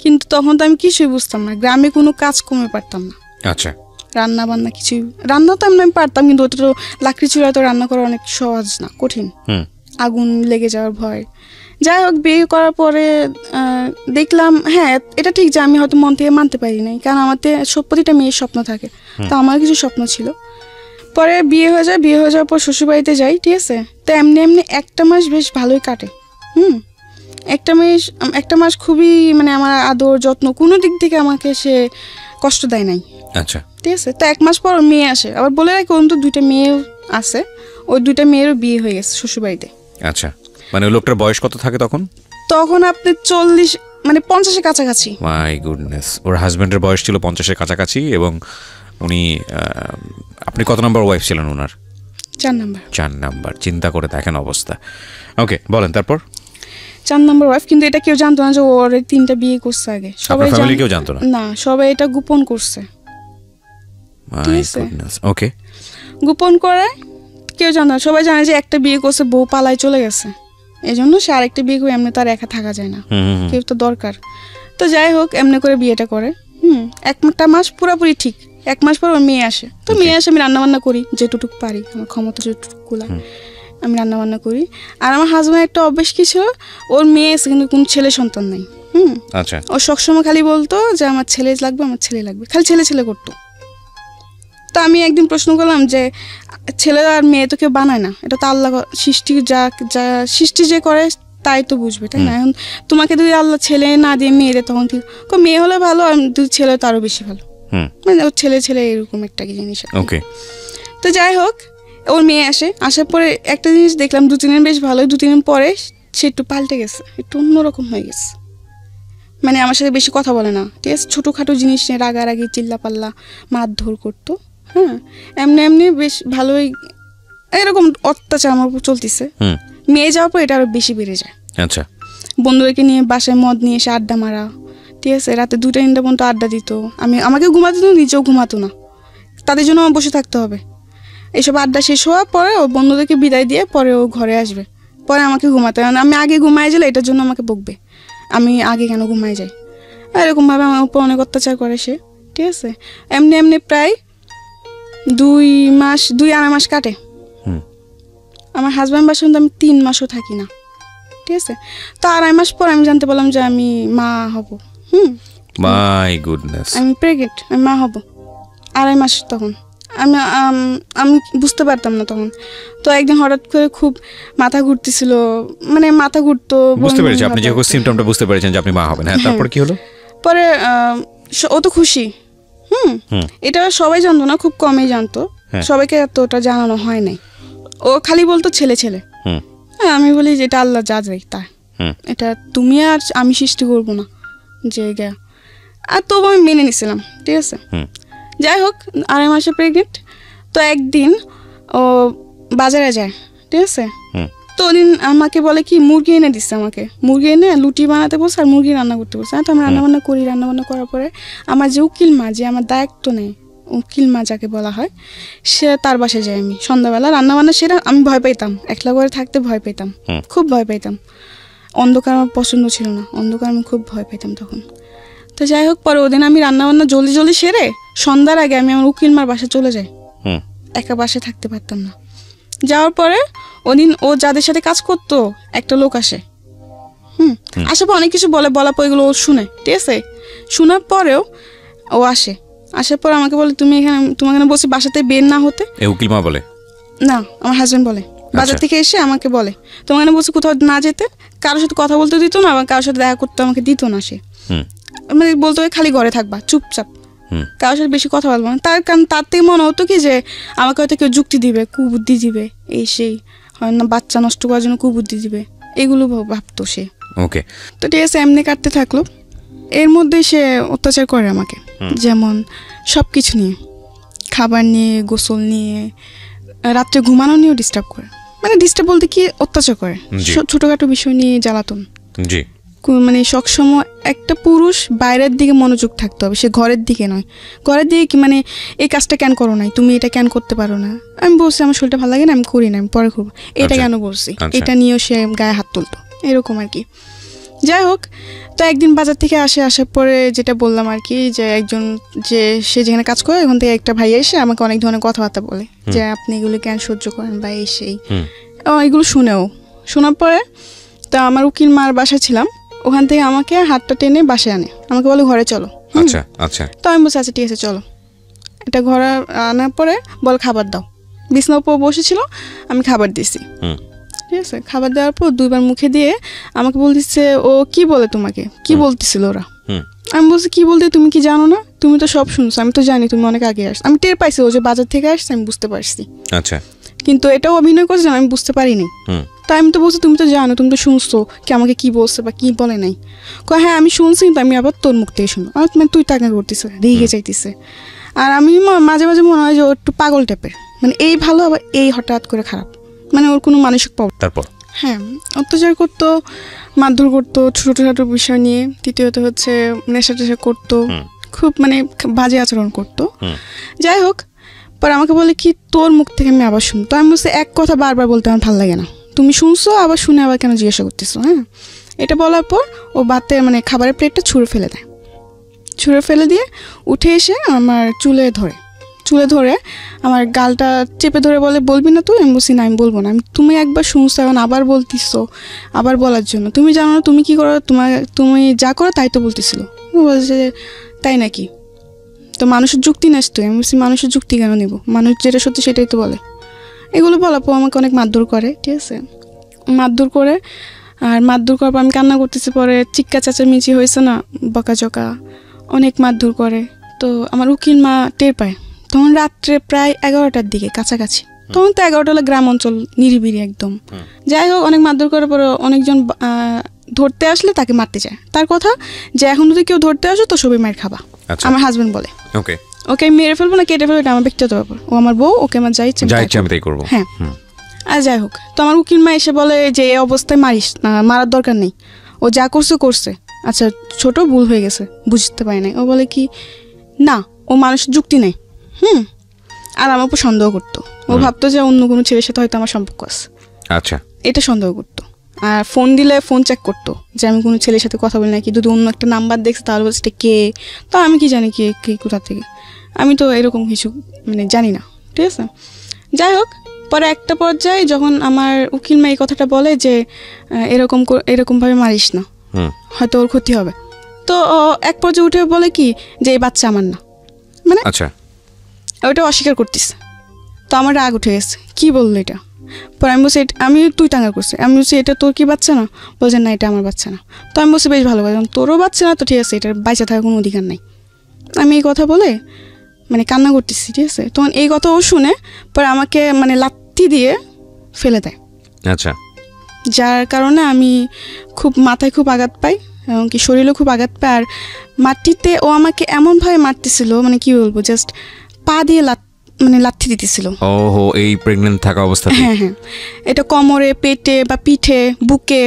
কিন্তু তখন তো আমি কিছুই বুঝতাম না, গ্রামে কোনো কাজ কমে পারতাম না। আচ্ছা, রান্না বান্না কিছুই, রান্না তো আমি পারতাম, কিন্তু ওটা তো লাকড়ি চুলায় তো রান্না করা অনেক সহজ না, কঠিন, আগুন লেগে যাওয়ার ভয়। যাই হোক, বিয়ে করার পরে দেখলাম হ্যাঁ এটা ঠিক যে আমি হয়তো মন থেকে মানতে পারি নাই, কারণ আমার প্রতিটা মেয়ের স্বপ্ন থাকে, তো আমার কিছু স্বপ্ন ছিল। পরে বিয়ে হয়ে যায়, বিয়ে হয়ে যাওয়ার পর শ্বশুরবাড়িতে যাই, ঠিক আছে। তো এমনি 1 মাস বেশ ভালোই কাটে। একটা মাস খুবই, মানে আমার আদর যত্ন কোনো দিক থেকে আমাকে সে কষ্ট দেয় নাই। আচ্ছা, ঠিক আছে। তো 1 মাস পর মেয়ে আসে, আবার বলে রাখি ওর তো 2টা মেয়ে আছে, ওই 2টা মেয়েরও বিয়ে হয়ে গেছে শ্বশুরবাড়িতে। আচ্ছা, মানে ওই লোকটার বয়স কত থাকে তখন? তখন আপনি 40, মানে 50-এর কাছাকাছি। মাই গুডনেস, ওর হাজবেন্ডের বয়স ছিল 50-এর কাছাকাছি, এবং উনি, আপনি কত নম্বর ওয়াইফ ছিলেন ওনার? 4 নাম্বার। 4 নাম্বার, চিন্তা করে দেখেন অবস্থা। ওকে, বলেন তারপর। 4 নম্বর ওয়াইফ। কিন্তু এটা কেউ জানতো না যে ওর 3টা বিয়ে করছে আগে, সবাই কেউ জানতো না, না সবাই এটা গোপন করছে। ওকে, গোপন করে কেউ জানে না, সবাই জানে যে একটা বিয়ে করছে, বউ পালায় চলে গেছে, এই জন্য সে আরেকটা বিয়ে করে এমনি তো আর একা থাকা যায় না, কেউ তো দরকার। তো যাই হোক এমনি করে বিয়েটা করে। একটা মাস পুরোপুরি ঠিক, 1 মাস পর ওর মেয়ে আসে। তো মেয়ে আসে, আমি রান্নাবান্না করি যেটুকু পারি, আমার ক্ষমতা যেটুকু আমি রান্নাবান্না করি। আর আমার হাজব্যান্ড একটা অভ্যেস কি ছিল, ওর মেয়ে এসে কিন্তু কোনো ছেলে সন্তান নাই। আচ্ছা, ও সবসময় খালি বলতো যে আমার ছেলে লাগবে, আমার ছেলে লাগবে, খালি ছেলে ছেলে করতো। তো আমি একদিন প্রশ্ন করলাম যে ছেলে আর মেয়ে তো কেউ বানায় না, এটা তো আল্লাহ সৃষ্টি, যা যা সৃষ্টি যে করে তাই তো বুঝবে, তাই না? এখন তোমাকে যদি আল্লাহ ছেলে না দিয়ে মেয়ে দেয় তখন কি মেয়ে হলে ভালো, আর যদি ছেলে তো আরো বেশি ভালো, মানে ওর ছেলে ছেলে এরকম একটা কি জিনিস। ওকে, তো যাই হোক ওর মেয়ে আসে, আসার পরে একটা জিনিস দেখলাম, 2-3 দিন বেশ ভালো, 2-3 দিন পরে সে একটু পাল্টে গেছে, একটু অন্যরকম হয়ে গেছে। মানে আমার সাথে বেশি কথা বলে না, ঠিক আছে, ছোটোখাটো জিনিস নিয়ে রাগারাগি চিল্লা পাল্লা মারধর করতো। এমনি এমনি বেশ ভালোই এরকম অত্যাচার আমার উপর চলতেছে। মেয়ে যাওয়ার পর এটা আরো বেশি বেড়ে যায়। আচ্ছা, বন্ধুদেরকে নিয়ে বাসায় মদ নিয়ে এসে আড্ডা মারা, ঠিক আছে, রাতে 2টা-3টা পর্যন্ত আড্ডা দিত। আমাকে ঘুমাতে দিত, নিজেও ঘুমাতো না, তাদের জন্য আমার বসে থাকতে হবে। এইসব আড্ডা শেষ হওয়ার পরে ও বন্ধুদেরকে বিদায় দিয়ে পরে ও ঘরে আসবে, পরে আমাকে ঘুমাতে হবে। আমি আগে ঘুমায় গেলে এটার জন্য আমাকে বকবে, আমি আগে কেন ঘুমায় যাই। এরকমভাবে আমার উপর অনেক অত্যাচার করে সে, ঠিক আছে। এমনি এমনি প্রায় 2-2.5 মাস কাটে। আমার হাজব্যান্ড বাসায় আমি 3 মাসও থাকি না, ঠিক আছে। তো 2.5 মাস পর আমি জানতে পারলাম যে আমি মা হব। মাই গুডনেস, আমি প্রেগনেন্ট, আমি মা হব। 2.5 মাস তখন আমি বুঝতে পারতাম না তখন। তো একদিন হঠাৎ করে খুব মাথা ঘুরতেছিল, মানে মাথা ঘুরতো, বুঝতে পেরেছি আপনি যে সিমটমটা বুঝতে পেরেছেন যে আপনি মা হবেন। হ্যাঁ, তারপর কি হলো? পরে ও তো খুশি, এটা সবাই জানতো না, খুব কমই জানতো, সবাইকে এতটা জানানো হয় নাই। ও খালি বলতো ছেলে ছেলে। আমি বলি যে এটা আল্লাহ যা যাই তা, এটা তুমি আর আমি সৃষ্টি করবো না যে গা। আর তবু আমি মেনে নিছিলাম, ঠিক আছে। যাই হোক 2.5 মাসে প্রেগনেন্ট। তো একদিন ও বাজারে যায়, ঠিক আছে। তো ওদিন আমাকে বলে কি মুরগি এনে দিচ্ছে, আমাকে মুরগি এনে লুটি বানাতে বলছে আর মুরগি রান্না করতে বলছে। তো আমি রান্নাবান্না করি, রান্নাবান্না করার পরে আমার যে উকিল মা, যে আমার দায়িত্ব নেই, উকিল মা যাকে বলা হয়, সে তার বাসায় যাই আমি সন্ধ্যাবেলা রান্নাবান্না। সেটা আমি ভয় পেতাম, একলা করে থাকতে ভয় পেতাম, খুব ভয় পেতাম। অন্ধকার আমার পছন্দ ছিল না, অন্ধকার আমি খুব ভয় পেতাম তখন। তো যাই হোক পরে ওদিন আমি রান্নাবান্না জলদি জলদি সেরে সন্ধ্যার আগে আমি আমার উকিল মার বাসায় চলে যাই, একা বাসায় থাকতে পারতাম না। যাওয়ার পরে ওদিন ও যাদের সাথে কাজ করতো একটা লোক আসে, আসার পর অনেক কিছু বলার পর এগুলো ও শুনে, ঠিক আছে। শোনার পরেও ও আসার পর আমাকে বলে তুমি এখানে, তোমাকে বলছি বাসাতে বের না হতে। উকিল মা বলে না, আমার হাজবেন্ড বলে, বাজার থেকে এসে আমাকে বলে তোমাকে বলছি কোথাও না যেতে, কারোর সাথে কথা বলতে দিত না, আবার কারোর সাথে দেখা করতে আমাকে দিত না। সে মানে বলতো খালি ঘরে থাকবা চুপচাপ, কারোর সাথে বেশি কথা বলবো না। তার কারণ তার থেকে মনে হতো কি যে আমাকে হয়তো কেউ যুক্তি দিবে, কুবুদ্ধি দিবে, এই সেই হয় না, বাচ্চা নষ্ট করার জন্য কুবুদ্ধি দিবে, এগুলো ভাবতো সে। ওকে, তো ঠিক আছে, এমনি কাটতে থাকলো। এর মধ্যে সে অত্যাচার করে আমাকে, যেমন সব কিছু নিয়ে, খাবার নিয়ে, গোসল নিয়ে, রাত্রে ঘুমানো নিয়েও ডিস্টার্ব করে। মানে ডিস্টার্ব বলতে কি, অত্যাচার করে, ছোটখাটো বিষয় নিয়ে জ্বালাতন। জি, মানে সবসময় একটা পুরুষ বাইরের দিকে মনোযোগ থাকতে হবে, সে ঘরের দিকে নয়। ঘরের দিকে কি মানে এই কাজটা কেন করো নাই, তুমি এটা কেন করতে পারো না। আমি বলছি আমার শরীরটা ভালো লাগে না, আমি করি না, আমি পরে করবো, এটা কেন বলছি, এটা নিয়েও সে গায়ে হাত তুলতো, এরকম আর কি। যাই হোক, তো একদিন বাজার থেকে আসার পরে যেটা বললাম আর কি, যে একজন যে সে যেখানে কাজ করে ওখান থেকে একটা ভাই এসে আমাকে অনেক ধরনের কথাবার্তা বলে যে আপনি এগুলো কেন সহ্য করেন বা এই সেই, এগুলো শোনার পরে তো আমার উকিল মার বাসায় ছিলাম, ওখান থেকে আমাকে হাতটা টেনে বাসায় আনে, আমাকে বলে ঘরে চলো। আচ্ছা আচ্ছা, তো আমি বলছি আচ্ছা ঠিক আছে চলো। এটা ঘরে আনার পরে বল খাবার দাও, বিছানার উপর বসেছিল, আমি খাবার দিয়েছি, ঠিক আছে। খাবার দেওয়ার পর 2বার মুখে দিয়ে আমাকে বলতেছে ও কি বলে তোমাকে, কি বলতেছিল ওরা। আমি বলছি কি বলতে, তুমি কি জানো না, তুমি তো সব শুনছো, আমি তো জানি তুমি অনেক আগে আসছো, আমি টের পাইছি ও যে বাজার থেকে আসছে, আমি বুঝতে পারছি। আচ্ছা, কিন্তু এটাও অভিনয় করছে আমি বুঝতে পারিনি। তাই আমি তো বলছি তুমি তো জানো, তুমি তো শুনছো কি আমাকে কি বলছে বা কি বলে নাই। হ্যাঁ আমি শুনছি, কিন্তু আমি আবার তোর মুখ থেকে শুনো। মানে তুই টাকা করতেছে, রেগে যাইতেছে। আর আমি মাঝে মাঝে মনে হয় যে ও একটু পাগল টাইপের, মানে এই ভালো আবার এই হঠাৎ করে খারাপ, মানে ওর কোনো মানসিক প্রবলেম। তারপর হ্যাঁ, অত্যাচার করতো, মারধর করতো ছোটো বিষয় নিয়ে। তৃতীয়ত হচ্ছে নেশা টেশা করতো, খুব মানে বাজে আচরণ করতো। যাই হোক, পরে আমাকে বলে কি তোর মুখ থেকে আমি আবার শুনতো। আমি বলছি এক কথা বারবার বলতে আমার ভালো লাগে না, তুমি শুনছো আবার শুনে আবার কেন জিজ্ঞাসা করতেছো? হ্যাঁ, এটা বলার পর ও ভাতে মানে খাবারের প্লেটটা ছুঁড়ে ফেলে দেয়। ছুঁড়ে ফেলে দিয়ে উঠে এসে আমার চুলে ধরে আমার গালটা চেপে ধরে বলে বলবি না তুই? আমি বলছি না, আমি বলবো না। তুমি একবার শুনছো, এখন আবার বলতিছো, আবার বলার জন্য। তুমি জানো না তুমি কি করো, তুমি যা করো তাই তো বলতেছিল। ও বলছে তাই নাকি, তো মানুষের যুক্তি নেস তুই? আমি বলছি মানুষের যুক্তি কেন নিব, মানুষ যেটা সত্যি সেটাই তো বলে। এগুলো বলার পর আমাকে অনেক মারধর করে, ঠিক আছে, মারধর করে। আর মারধর করার পর আমি কান্না করতেছি, পরে চিক্কা চেঁচামেচি হয়েছে না, বকাঝকা, অনেক মারধর করে। তো আমার উকিল মা টের পায়, তখন রাত্রে প্রায় 11টার দিকে কাছাকাছি। তখন তো 11টা হলো গ্রাম অঞ্চল, নিরিবিরি একদম। যাই হোক, অনেক মারধর করার পরে অনেকজন ধরতে আসলে তাকে মারতে যায়। তার কথা যে এখন যদি কেউ ধরতে আসো তো সবই মার খাবা। আমার হাজবেন্ড বলে ওকে মেরে ফেলবো না কেটে ফেলবো, এটা আমার ব্যক্তিগত ব্যাপার, ও আমার বউ, ওকে আমার যাই ইচ্ছে আমি তাই করবো। হ্যাঁ, আর যাই হোক, তো আমার উকিল মা এসে বলে যে এই অবস্থায় মারার দরকার নেই, ও যা করছে, আচ্ছা ছোট ভুল হয়ে গেছে, বুঝতে পারে নাই। ও বলে কি না, ও মানুষের যুক্তি নেই। আর আমার উপর সন্দেহ করতো, ও ভাবতো যে অন্য কোনো ছেলের সাথে হয়তো আমার সম্পর্ক আছে, আচ্ছা এটা সন্দেহ করতো। আর ফোন দিলে ফোন চেক করতো যে আমি কোনো ছেলের সাথে কথা বলি নাকি, যদি অন্য একটা নাম্বার দেখছে তাহলে বলছে কে, তো আমি কি জানি কে কোথা থেকে, আমি তো এরকম কিছু মানে জানি না, ঠিক আছে। যাই হোক, পরে একটা পর্যায়ে যখন আমার উকিল মা এই কথাটা বলে যে এরকমভাবে মারিস না, হয়তো ওর ক্ষতি হবে, তো এক পর্যায়ে উঠে বলে কি যে এই বাচ্চা আমার না, মানে আচ্ছা ওইটা অস্বীকার করতিস। তো আমার রাগ উঠে গেছে, কি বললো এটা? পরে আমি বলছি আমি তুই টাঙ্গা করছি, আমি বলছি এটা তোর কি বাচ্চা না? বলছেন না এটা আমার বাচ্চা না। তো আমি বলছি বেশ ভালো কথা, তোরও বাচ্চা না তো ঠিক আছে, এটার বাচ্চা থাকার কোনো অধিকার নাই। আমি এই কথা বলে মানে কান্না করতেছি, ঠিক আছে। তখন এই কথা ও শুনে পরে আমাকে মানে লাথি দিয়ে ফেলে দেয়, আচ্ছা, যার কারণে আমি মাথায় খুব আঘাত পাই, এমনকি শরীরেও খুব আঘাত পাই। আর মাটিতে ও আমাকে এমনভাবে মারতেছিল, মানে কি বলবো, জাস্ট পা দিয়ে লাথি দিতেছিল। ওহো, এই প্রেগন্যান্ট থাকা অবস্থায়? হ্যাঁ, এটা কোমরে, পেটে বা পিঠে, বুকে,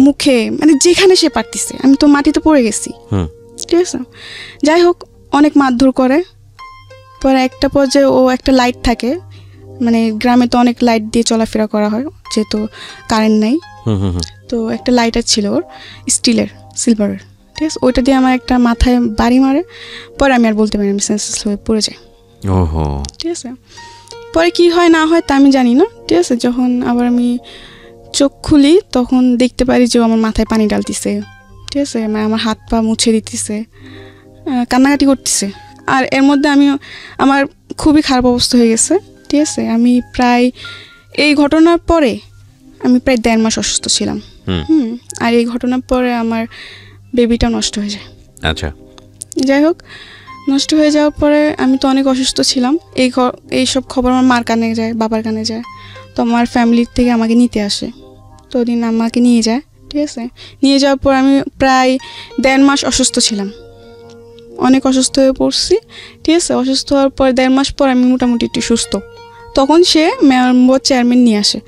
মুখে, মানে যেখানে সে পারতেছে। আমি তো মাটিতে পড়ে গেছি, ঠিক আছে। যাই হোক, অনেক মারধর করে। পরে একটা পর্যায়ে ও একটা লাইট থাকে, মানে গ্রামে তো অনেক লাইট দিয়ে চলাফেরা করা হয় যেহেতু কারেন্ট নাই, তো একটা লাইটার ছিল ওর, স্টিলের, সিলভারের, ঠিক আছে। ওইটা দিয়ে আমার একটা মাথায় বাড়ি মারে। পরে আমি আর বলতে পারি, আমি সেন্সলেস হয়ে পড়ে যাই, ঠিক আছে। পরে কি হয় না হয় তা আমি জানি না, ঠিক আছে। যখন আবার আমি চোখ খুলি তখন দেখতে পারি যে আমার মাথায় পানি ডালতেছে, ঠিক আছে, মানে আমার হাত পা মুছে দিতেছে, কান্নাকাটি করতেছে। আর এর মধ্যে আমার খুবই খারাপ অবস্থা হয়ে গেছে, ঠিক আছে। আমি প্রায় এই ঘটনার পরে আমি প্রায় 1.5 মাস অসুস্থ ছিলাম। আর এই ঘটনার পরে আমার বেবিটা নষ্ট হয়ে যায়, আচ্ছা। যাই হোক, নষ্ট হয়ে যাওয়ার পরে আমি তো অনেক অসুস্থ ছিলাম। এইসব খবর আমার মার কানে যায়, বাবার কানে যায়, তো আমার ফ্যামিলির থেকে আমাকে নিতে আসে। তো ওদিন আমাকে নিয়ে যায়, ঠিক আছে। নিয়ে যাওয়ার পর আমি প্রায় 1.5 মাস অসুস্থ ছিলাম, অনেক অসুস্থ হয়ে পড়ছি, ঠিক আছে। অসুস্থ হওয়ার পর 1.5 মাস পর আমি মোটামুটি একটু সুস্থ। তখন সে মেয়র চেয়ারম্যান নিয়ে আসে,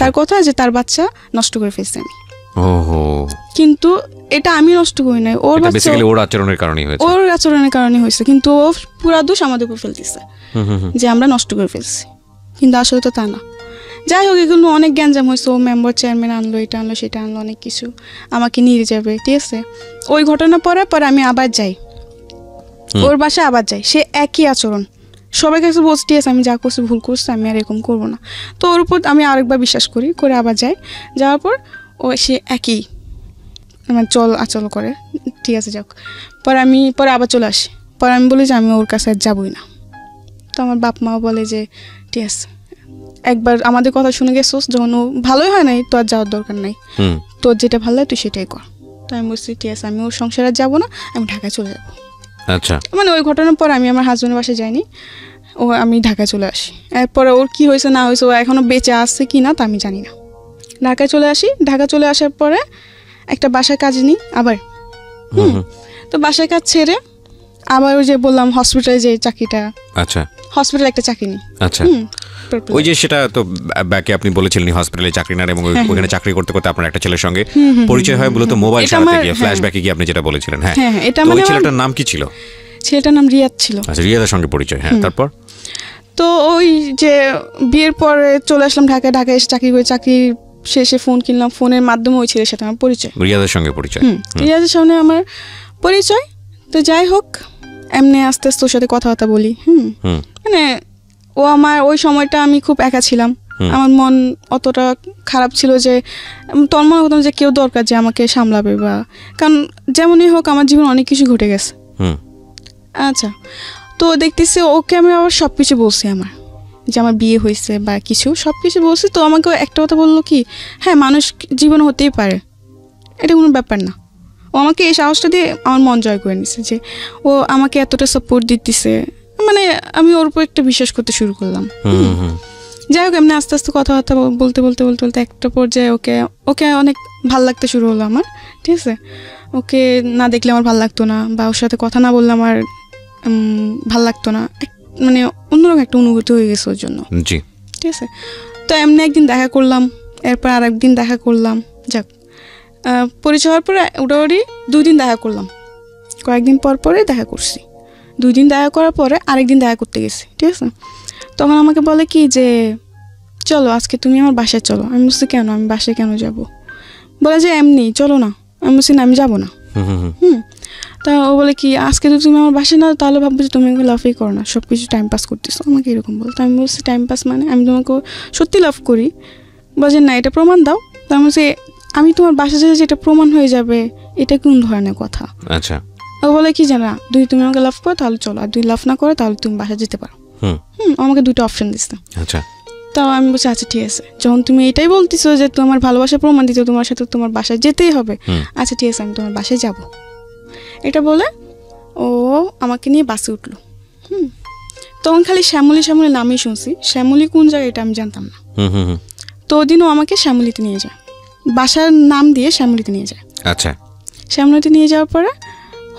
তার কথা যে তার বাচ্চা নষ্ট করে ফেলছে আমি। কিন্তু এটা আমি নষ্ট করি নাই, ওর বাচ্চা, ওর আচরণের কারণে হয়েছে, কিন্তু ও পুরা দোষ আমাদের উপর ফেলতেছে যে আমরা নষ্ট করে ফেলছি, কিন্তু আসলে তো তা না। যাই হোক, এগুলো অনেক গ্যাঞ্জাম হয়েছে, ও মেম্বার চেয়ারম্যান আনলো, এটা আনলো, সেটা আনলো, অনেক কিছু আমাকে নিয়ে যাবে, ঠিক আছে। ওই ঘটনা পরে আমি আবার যাই ওর বাসায়, আবার যাই, সে একই আচরণ, সবাই কাছে বলছি ঠিক আছে আমি যা করছি ভুল করছি, আমি আর এরকম করবো না। তো ওর উপর আমি আরেকবার বিশ্বাস করে আবার যাই। যাওয়ার পর সে একই মানে আচল করে, ঠিক আছে। যাক, পরে আবার চলে আসি। পরে আমি বলি যে আমি ওর কাছে আর যাবই না। তো আমার বাপ মাও বলে যে ঠিক আছে, একবার আমাদের কথা শুনে গেছোস, যখন ও ভালোই হয় নাই তো আর যাওয়ার দরকার নাই, তোর যেটা ভালো লাগে তুই সেটাই কর। তো আমি বলছি ঠিক আছে, আমি ওর সংসারে যাবো না, আমি ঢাকায় চলে যাবো, আচ্ছা। মানে ওই ঘটনার পর আমি আমার হাজবেন্ডের বাসায় যাইনি, আমি ঢাকায় চলে আসি। এরপরে ওর কি হয়েছে না হয়েছে, ও এখনো বেঁচে আছে কি না তা আমি জানি না। ঢাকায় চলে আসি, ঢাকা চলে আসার পরে একটা বাসায় কাজ নিই আবার, তো বাসায় কাজ ছেড়ে আবার ওই যে বললাম হসপিটালে যে চাকরিটা, আচ্ছা, হসপিটালে একটা চাকরি নিই, আচ্ছা। ওই যে সেটা তো ব্যাকে আপনি বলেছিলেন হসপিটালে চাকরি নেন এবং ওখানে চাকরি করতে করতে আপনার একটা ছেলের সঙ্গে পরিচয় হয় মূলত মোবাইল চালাতে গিয়ে, ফ্ল্যাশব্যাকে গিয়ে আপনি যেটা বলেছিলেন। হ্যাঁ, এটা ওই ছেলেটার নাম কি ছিল? ছেলেটার নাম রিয়াদ ছিল। আচ্ছা, রিয়াদের সঙ্গে পরিচয়। হ্যাঁ, তারপর তো ওই যে বিয়ের পরে চলে আসলাম ঢাকায়, ঢাকায় এসে চাকরি করে, চাকরির শেষে ফোন কিনলাম, ফোনের মাধ্যমে ওই ছেলের সাথে আমার পরিচয়, রিয়াদের সঙ্গে পরিচয়। রিয়াদের সামনে আমার পরিচয়। তো যাই হোক, এমনি আস্তে আস্তে ওর সাথে কথাবার্তা বলি। মানে ও আমার ওই সময়টা আমি খুব একা ছিলাম, আমার মন অতটা খারাপ ছিল যে তোর মনে হতো যে কেউ দরকার যে আমাকে সামলাবে, বা কারণ যেমনই হোক আমার জীবনে অনেক কিছু ঘটে গেছে। আচ্ছা, তো দেখতেছি ওকে আমি আবার সব কিছু বলছি, আমার যে আমার বিয়ে হয়েছে বা কিছু সব কিছু বলছি। তো আমাকে একটা কথা বললো কি, হ্যাঁ মানুষ জীবন হতেই পারে, এটা কোনো ব্যাপার না। ও আমাকে এই সাহসটা দিয়ে আমার মন জয় করে নিছে যে ও আমাকে এতটা সাপোর্ট দিতেছে, মানে আমি ওর উপর একটা বিশ্বাস করতে শুরু করলাম। যাই হোক, এমনি আস্তে আস্তে কথাবার্তা বলতে বলতে বলতে বলতে একটা পর্যায়ে ওকে অনেক ভাল লাগতে শুরু হলো আমার। ঠিক আছে, ওকে না দেখলে আমার ভাল লাগতো না, বা ওর সাথে কথা না বললে আমার ভাল লাগতো না, মানে অন্যরকম একটা অনুভূতি হয়ে গেছে ওর জন্য। জি, ঠিক আছে। তো এমনি একদিন দেখা করলাম, এরপর আর একদিন দেখা করলাম। যাক, পরিচয় হওয়ার পরে ওটাওয়ারি 2 দিন দেখা করলাম, কয়েকদিন পর পরে দেখা করছি। 2 দিন দেখা করার পরে আরেকদিন দেখা করতে গেছি। ঠিক আছে, তখন আমাকে বলে কি যে চলো আজকে তুমি আমার বাসায় চলো। আমি বলছি কেন, আমি বাসায় কেন যাব? বলে যে এমনি চলো না। আমি বলছি না, আমি যাবো না। তা ও বলে কি আজকে তো তুমি আমার বাসায় না, তাহলে ভাববো যে তুমি আমাকে লাভই করো না, সব কিছু টাইম পাস করতেছো, আমাকে এরকম বলতো। আমি বলছি টাইম পাস মানে আমি তোমাকে সত্যি লাভ করি। বলছে না, এটা প্রমাণ দাও। তো আমি বলছি আমি তোমার বাসায় যেতে যেটা প্রমাণ হয়ে যাবে, এটা কোন ধরনের কথা? আচ্ছা, ও বলে কি জানা, দুই তুমি আমাকে লাভ করো তাহলে চলো, আর দুই লাভ না করো তাহলে তুমি বাসায় যেতে পারো। আমাকে 2টা অপশন দিচ্ছে। আচ্ছা, তাও আমি বলছি আচ্ছা ঠিক আছে, যখন তুমি এটাই বলতেছো যে তোমার ভালোবাসা প্রমাণ দিতে তোমার সাথে তোমার বাসায় যেতেই হবে, আচ্ছা ঠিক আছে আমি তোমার বাসায় যাব। এটা বলে ও আমাকে নিয়ে বাসে উঠলো। তখন খালি শ্যামলী শ্যামলী নামই শুনছি, শ্যামলী কোন জায়গায় এটা আমি জানতাম না। তো ওদিনও আমাকে শ্যামলীতে নিয়ে যায়, বাসার নাম দিয়ে শ্যামলীতে নিয়ে যায়। আচ্ছা, শ্যামলীতে নিয়ে যাওয়ার পরে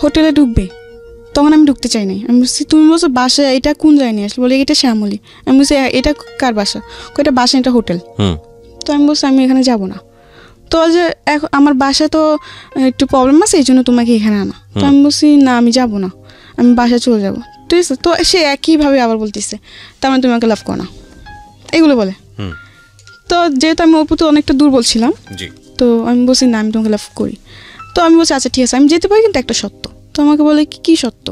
হোটেলে ঢুকবে, তখন আমি ঢুকতে চাই নাই। আমি বলছি তুমি বলছো বাসা, এটা কোন জায়গায় নিয়ে আসলে? বলে এটা শ্যামলী। আমি বলছি এটা কার বাসা? এটা বাসা, এটা হোটেল। তো আমি বলছি আমি এখানে যাব না। তো যে এখন আমার বাসায় তো একটু প্রবলেম আছে, এই জন্য তোমাকে এখানে আনা। তো আমি বলছি না, আমি যাব না, আমি বাসায় চলে যাব। ঠিক আছে, তো সে একইভাবে আবার বলতেছে তার মানে তুমি আমাকে লাভ করো না, এগুলো বলে। তো যেহেতু আমি ওর প্রতি অনেকটা দুর্বল ছিলাম, তো আমি বলছি না, আমি তোমাকে লাভ করি। তো আমি বলছি আচ্ছা ঠিক আছে আমি যেতে পারি, কিন্তু একটা সত্য। তো আমাকে বলে কি সত্য?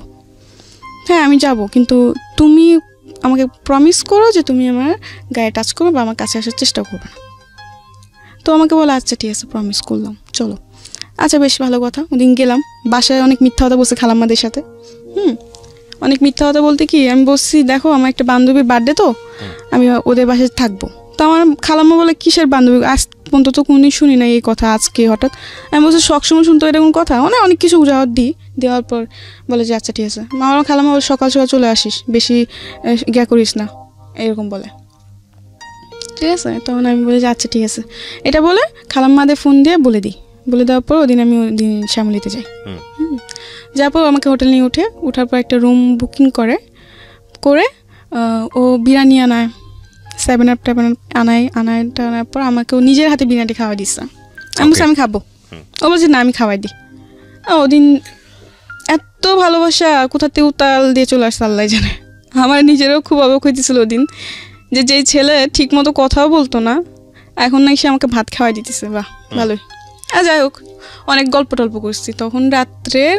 হ্যাঁ আমি যাব, কিন্তু তুমি আমাকে প্রমিস করো যে তুমি আমার গায়ে টাচ করো বা আমার কাছে আসার চেষ্টা করবে না। তো আমাকে বলে আচ্ছা ঠিক আছে প্রমিস করলাম, চলো। আচ্ছা বেশ ভালো কথা। ওদিন গেলাম, বাসায় অনেক মিথ্যা কথা বলছে খালাম্মাদের সাথে। অনেক মিথ্যা কথা বলতে কি আমি বলছি দেখো আমার একটা বান্ধবীর বার্থডে, তো আমি ওদের বাসায় থাকবো। তো আমার খালাম্মা বলে কিসের বান্ধবী, আজ পর্যন্ত তো কোনোদিন শুনি না এই কথা, আজকে হঠাৎ? আমি বলছি সবসময় শুনতো এটা কোন কথা, মানে অনেক কিছু উজাহার দিই। দেওয়ার পর বলে যে আচ্ছা ঠিক আছে। আমার খালাম্মা বলে সকাল সকাল চলে আসিস, বেশি ইয়া করিস না, এরকম বলে। ঠিক আছে, তখন আমি বলি যে আচ্ছা ঠিক আছে। এটা বলে খালাম্মাদের ফোন দিয়ে বলে দিই। বলে দেওয়ার পর ওদিন আমি ওদিন শ্যামলীতে যাই। যাওয়ার পর আমাকে হোটেল নিয়ে ওঠার পর একটা রুম বুকিং করে ও বিরিয়ানি আনায়, 7 আপ আনার পর আমাকে ও নিজের হাতে বিরিয়ানি খাওয়াই দিচ্ছে। আমি বলছি আমি খাবো। ও বলছে না আমি খাওয়াই দিই। ওদিন এত ভালোবাসা কোথাতে উতাল দিয়ে চলে আসছে আল্লাহ জানে। আমার নিজেরও খুব অবাক হইতেছিল ওদিন, যে যেই ছেলে ঠিক মতো কথাও বলতো না, এখন নাকি সে আমাকে ভাত খাওয়াই দিতেছে। বাহ ভালোই। আর যাই হোক, অনেক গল্প টল্প করছি। তখন রাত্রের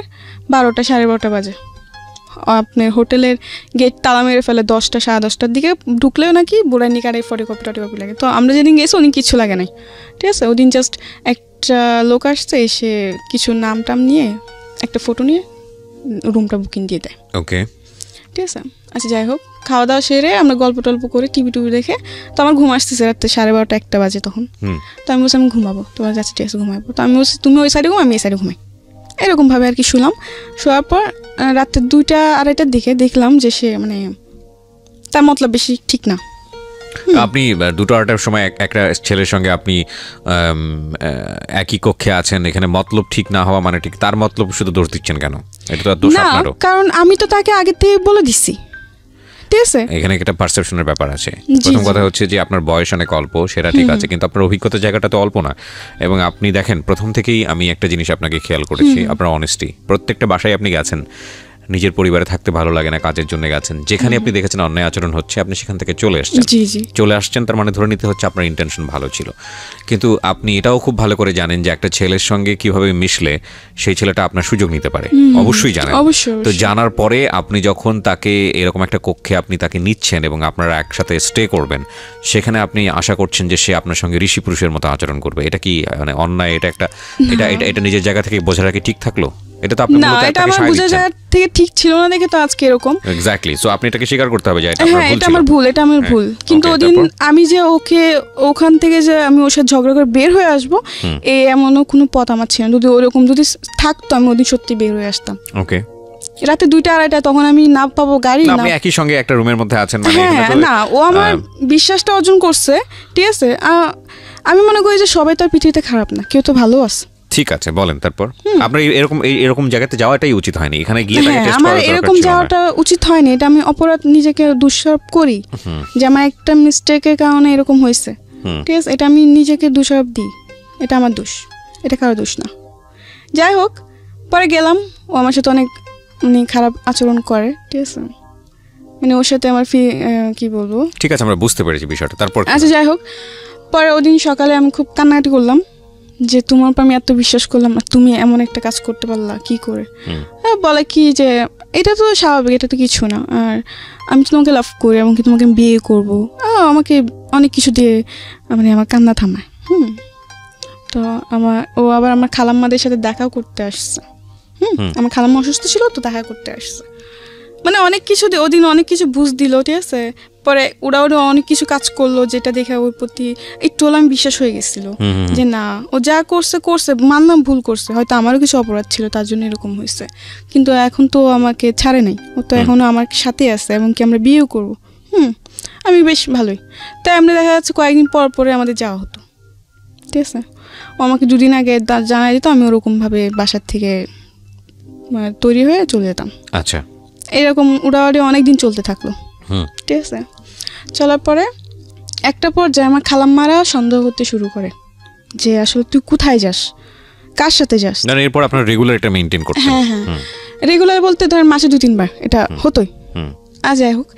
12টা 12:30 বাজে। আপনার হোটেলের গেট তালা মেরে ফেলে 10টা 10:30টার দিকে। ঢুকলেও নাকি বুড়ানি কারে ফটোকপি টটোকপি লাগে। তো আমরা যেদিন গেছি ওদিন কিচ্ছু লাগে নাই। ঠিক আছে, ওদিন জাস্ট একটা লোক আসছে, এসে কিছু নাম টাম নিয়ে একটা ফটো নিয়ে রুমটা বুকিং দিয়ে দেয়। ওকে, ঠিক আছে। আচ্ছা যাই হোক, খাওয়া দাওয়া সেরে আমরা গল্প টল্প করে টিভি দেখে, তো আমার ঘুম আসতেছে রাত্রে 12:30 1টা বাজে তখন। তো আমি বলছি আমি ঘুমাবো। তোমার কাছে ঠিক আছে ঘুমাবো। তো আমি বলছি তুমি ওই সাইডে ঘুমো, আমি এই সাইডে ঘুমাই। এরকমভাবে আর কি শুলাম। শোয়ার পর রাত্রে 2টা 2:30টার দিকে দেখলাম যে সে মানে তার মতলব বেশি ঠিক না। আপনি 2টা 2:30টার সময় একটা ছেলের সঙ্গে আপনি একই কক্ষে আছেন, এখানে মতলব ঠিক না হওয়া মানে ঠিক, তার মতলব শুধু দোষ দিচ্ছেন কেন? এটা তো দোষ আপনারও। কারণ আমি তো তাকে আগে থেকে বলে দিছি। ঠিক আছে, এখানে একটা পারসেপশনের ব্যাপার আছে। প্রথম কথা হচ্ছে যে আপনার বয়স অনেক অল্প, সেটা ঠিক আছে, কিন্তু আপনার অভিজ্ঞতার জায়গাটা তো অল্প না। এবং আপনি দেখেন, প্রথম থেকেই আমি একটা জিনিস আপনাকে খেয়াল করেছি, আপনার অনেস্টি। প্রত্যেকটা বাসায় আপনি গেছেন, নিজের পরিবারে থাকতে ভালো লাগে না, কাজের জন্য গেছেন, যেখানে আপনি দেখেছেন অন্যায় আচরণ হচ্ছে আপনি সেখান থেকে চলে আসছেন, তার মানে ধরে নিতে হচ্ছে আপনার ইন্টেনশন ভালো ছিল। কিন্তু আপনি এটাও খুব ভালো করে জানেন যে একটা ছেলের সঙ্গে কিভাবে মিশলে সেই ছেলেটা আপনার সুযোগ নিতে পারে, অবশ্যই জানেন। তো জানার পরে আপনি যখন তাকে এরকম একটা কক্ষে আপনি তাকে নিচ্ছেন এবং আপনারা একসাথে স্টে করবেন, সেখানে আপনি আশা করছেন যে সে আপনার সঙ্গে ঋষি পুরুষের মতো আচরণ করবে। এটা কি মানে অন্যায়? এটা একটা এটা নিজের জায়গা থেকে বোঝা রাখি ঠিক থাকলো? এটা তো আপনি মূলত এটা আমার বোঝা যায় থেকে ঠিক ছিল না দেখে তো আজকে এরকম। এক্স্যাক্টলি। সো আপনি এটাকে স্বীকার করতে হবে যে এটা আমার ভুল, এটা আমার ভুল। কিন্তু ওদিন আমি যে ওকে ওখান থেকে যে আমি ওর সাথে ঝগড়া করে বের হয়ে আসবো, এমনও কোনো পথ আমার ছিল না। যদি ওরকম যদি থাকতো আমি ওদিন সত্যি বের হয়ে আসতাম। ওকে। রাতে 2টা 2:30 তখন আমি না পাবো গাড়ি, না আপনি একই সঙ্গে একটা রুমের মধ্যে আছেন, মানে না ও আমার বিশ্বাসটা অর্জন করছে, ঠিক আছে। আমি মনে করি যে সবাই তো পৃথিবীতে খারাপ না, কেউ তো ভালো আছে। ঠিক আছে, বলেন তারপর। আপনার এরকম জায়গাতে যাওয়াটাই উচিত হয়নি, এখানে গিয়ে তাকে টেস্ট করা আমার এরকম যাওয়াটা উচিত হয়নি। এটা আমি অপরাধ, নিজেকে দোষারোপ করি যে আমার একটা মিস্টেকের কারণে এরকম হয়েছে, ঠিক আছে। এটা আমি নিজেকে দোষারোপ দিই, এটা আমার দোষ, এটা কারো দোষ না। যাই হোক, পরে গেলাম, ও আমার সাথে অনেক মানে খারাপ আচরণ করে, ঠিক আছে। মানে ওর সাথে আমার কি বলবো, ঠিক আছে আমরা বুঝতে পেরেছি বিষয়টা। তারপর আচ্ছা যাই হোক, পরে ওদিন সকালে আমি খুব কান্নাকাটি করলাম যে তোমার উপর আমি এত বিশ্বাস করলাম আর তুমি এমন একটা কাজ করতে পারলা কি করে। বলে কি যে এটা তো স্বাভাবিক, এটা তো কিছু না, আর আমি তোমাকে লাভ করি এবং কি তোমাকে বিয়ে করবো। আমাকে অনেক কিছু দিয়ে মানে আমার কান্না থামায়। তো ও আবার আমার খালাম্মাদের সাথে দেখা করতে আসছে। আমার খালাম্মা অসুস্থ ছিল তো দেখা করতে আসছে, মানে অনেক কিছু ওদিন অনেক কিছু বুঝ দিল, ঠিক আছে। পরে ওরা অনেক কিছু কাজ করলো যেটা দেখে ওর প্রতি একটু আমি বিশ্বাস হয়ে গেছিল যে না, ও যা করছে মানলাম ভুল করছে, হয়তো আমারও কিছু অপরাধ ছিল তার জন্য এরকম হয়েছে, কিন্তু এখন তো আমাকে ছাড়ে নাই, ও তো এখনো আমার সাথে আছে এবং কি আমরা বিয়েও করবো। আমি বেশ ভালোই। তাই আমরা দেখা যাচ্ছে কয়েকদিন পর পরে আমাদের যাওয়া হতো, ঠিক আছে। ও আমাকে 2 দিন আগে জানাই দিত, আমি ওরকমভাবে বাসার থেকে তৈরি হয়ে চলে যেতাম। আচ্ছা, এরকম উড়াউড়ি অনেকদিন চলতে থাকলো, ঠিক আছে। চলার পরে একটা পর্যায়ে আমার খালাম্মারা সন্দেহ করতে শুরু করে যে আসলে তুই কোথায় যাস, কার সাথে যাস। এরপর আপনার রেগুলার এটা মেইনটেইন করতে? হ্যাঁ, রেগুলার বলতে ধর মাসে 2-3 বার এটা হতোই। যাই হোক,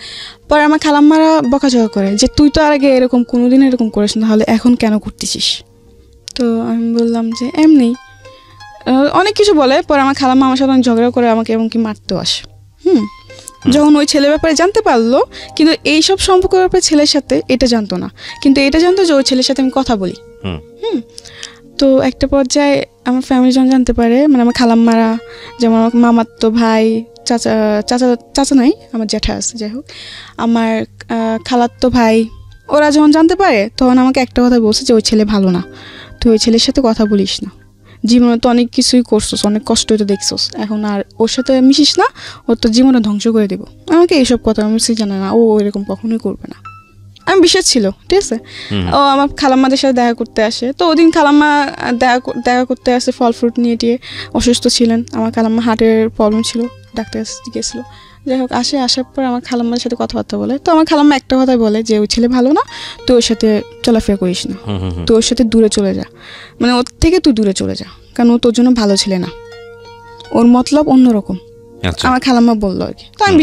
পরে আমার খালাম্মারা বকাঝকা করে যে তুই তো আর আগে এরকম কোনোদিন এরকম করিস না, তাহলে এখন কেন করতেছিস। তো আমি বললাম যে এমনি, অনেক কিছু বলে। পরে আমার খালাম্মা আমার সাথে ঝগড়া করে আমাকে এমনকি মারতেও আসে। যখন ওই ছেলের ব্যাপারে জানতে পারলো, কিন্তু এইসব সম্পর্কের ব্যাপারে ছেলের সাথে এটা জানতো না, কিন্তু এটা জানতো যে ওই ছেলের সাথে আমি কথা বলি। তো একটা পর্যায়ে আমার ফ্যামিলি যখন জানতে পারে, মানে আমার খালাম্মারা, যেমন আমার মামাতো ভাই, চাচা নাই, আমার জ্যাঠা আছে, যাই হোক আমার খালাতো ভাই, ওরা যখন জানতে পারে তখন আমাকে একটা কথা বলছে যে ওই ছেলে ভালো না, তুই ওই ছেলের সাথে কথা বলিস না, জীবনে তো অনেক কিছুই করছোস, অনেক কষ্ট তো দেখছোস, এখন আর ওর সাথে মিশিস না, ওর তো জীবনে ধ্বংস করে দেবো। আমাকে এইসব কথা আমি জানে না, ও এরকম কখনোই করবে না। আমি বিশ্বাস ছিল, ঠিক আছে। ও আমার খালাম্মাদের সাথে দেখা করতে আসে, তো ওদিন খালাম্মা দেখা করতে আসে ফল ফ্রুট নিয়ে টিয়ে, অসুস্থ ছিলেন, আমার খালাম্মা হার্টের প্রবলেম ছিল, ডাক্তার গিয়েছিল। যাই হোক, আসার পর আমার খালাম্মার সাথে কথাবার্তা বলে, তো আমার খালাম্মা একটা কথাই বলে যে ওই ছেলে ভালো না, তুই ওর সাথে চলাফেরা করিস না, তুই ওর সাথে দূরে চলে যা, মানে ওর থেকে তুই দূরে চলে যা, কারণ ও তোর জন্য ভালো ছেলে না, ওর মতলব অন্যরকম। আমার খালাম্মা বললো আর কি। তো আমি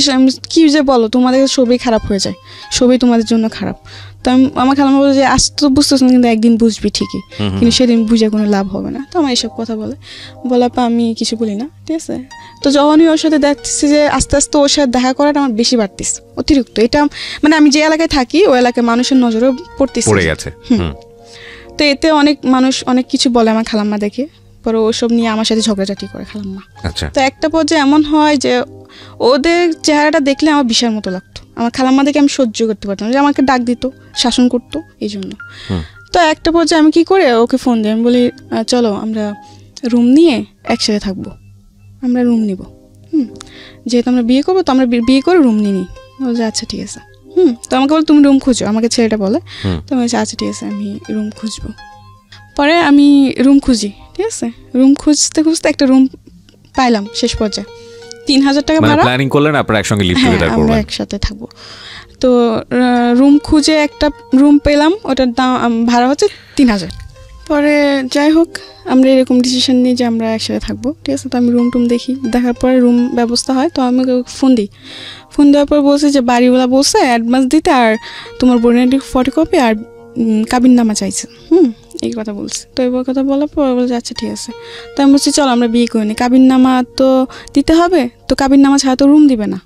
কি যে বলো, তোমাদের সবই খারাপ হয়ে যায়, সবই তোমাদের জন্য খারাপ। তো আমার খালাম্মা বলে যে আজ তো বুঝতেছ না, কিন্তু একদিন বুঝবি ঠিকই, কিন্তু সেদিন বুঝে কোনো লাভ হবে না। তো আমার এইসব কথা বলার পর আমি কিছু বলি না, ঠিক আছে। তো যখনই ওর সাথে দেখতেছি যে আস্তে আস্তে ওর সাথে দেখা করাটা আমার বেশি বাড়তেছে, অতিরিক্ত। এটা মানে আমি যে এলাকায় থাকি ওই এলাকায় মানুষের নজরেও পড়তেছে। তো এতে অনেক মানুষ অনেক কিছু বলে আমার খালাম্মা দেখে, পরে ওসব নিয়ে আমার সাথে ঝগড়াঝাটি করে খালাম্মা। তো একটা পর্যায়ে এমন হয় যে ওদের চেহারাটা দেখলে আমার বিশাল মতো লাগতো, আমার খালাম্মা দেখে আমি সহ্য করতে পারতাম, যে আমাকে ডাক দিত, শাসন করতো, এই জন্য। তো একটা পর্যায়ে আমি কি করে ওকে ফোন দিই, আমি বলি চলো আমরা রুম নিয়ে একসাথে থাকবো, আমরা রুম নিব, যেহেতু আমরা বিয়ে করবো, তো আমরা বিয়ে করে রুম নিই। বলছে আচ্ছা ঠিক আছে। তো আমাকে বলে তুমি রুম খুঁজো, আমাকে ছেলেটা বলে। তো আমি বলছি আচ্ছা ঠিক আছে, আমি রুম খুঁজবো। পরে আমি রুম খুঁজি, ঠিক আছে। রুম খুঁজতে খুঁজতে একটা রুম পাইলাম শেষ পর্যায়ে। 3,000 টাকা ভাড়া। প্ল্যানিং করলেন আপনারা একসঙ্গে লিভ টুগেদার করবেন? আমরা একসাথে থাকবো। তো রুম খুঁজে একটা রুম পেলাম, ওটার দাম ভাড়া হচ্ছে 3,000। পরে যাই হোক আমরা এরকম ডিসিশন নিই যে আমরা একসাথে থাকবো, ঠিক আছে। তো আমি রুম টুম দেখি, দেখার পরে রুম ব্যবস্থা হয়, তো আমি ফোন দিই। ফোন দেওয়ার পর বলছে যে বাড়িওয়ালা বলছে অ্যাডভান্স দিতে, আর তোমার বোনের ফটোকপি আর কাবিননামা চাইছে, এই কথা বলছে। তো এই কথা বলার পর বলছে আচ্ছা ঠিক আছে। তো আমি বলছি চলো আমরা বিয়ে করিনি, কাবিননামা তো দিতে হবে, তো কাবিননামা ছাড়া তো রুম দিবে না।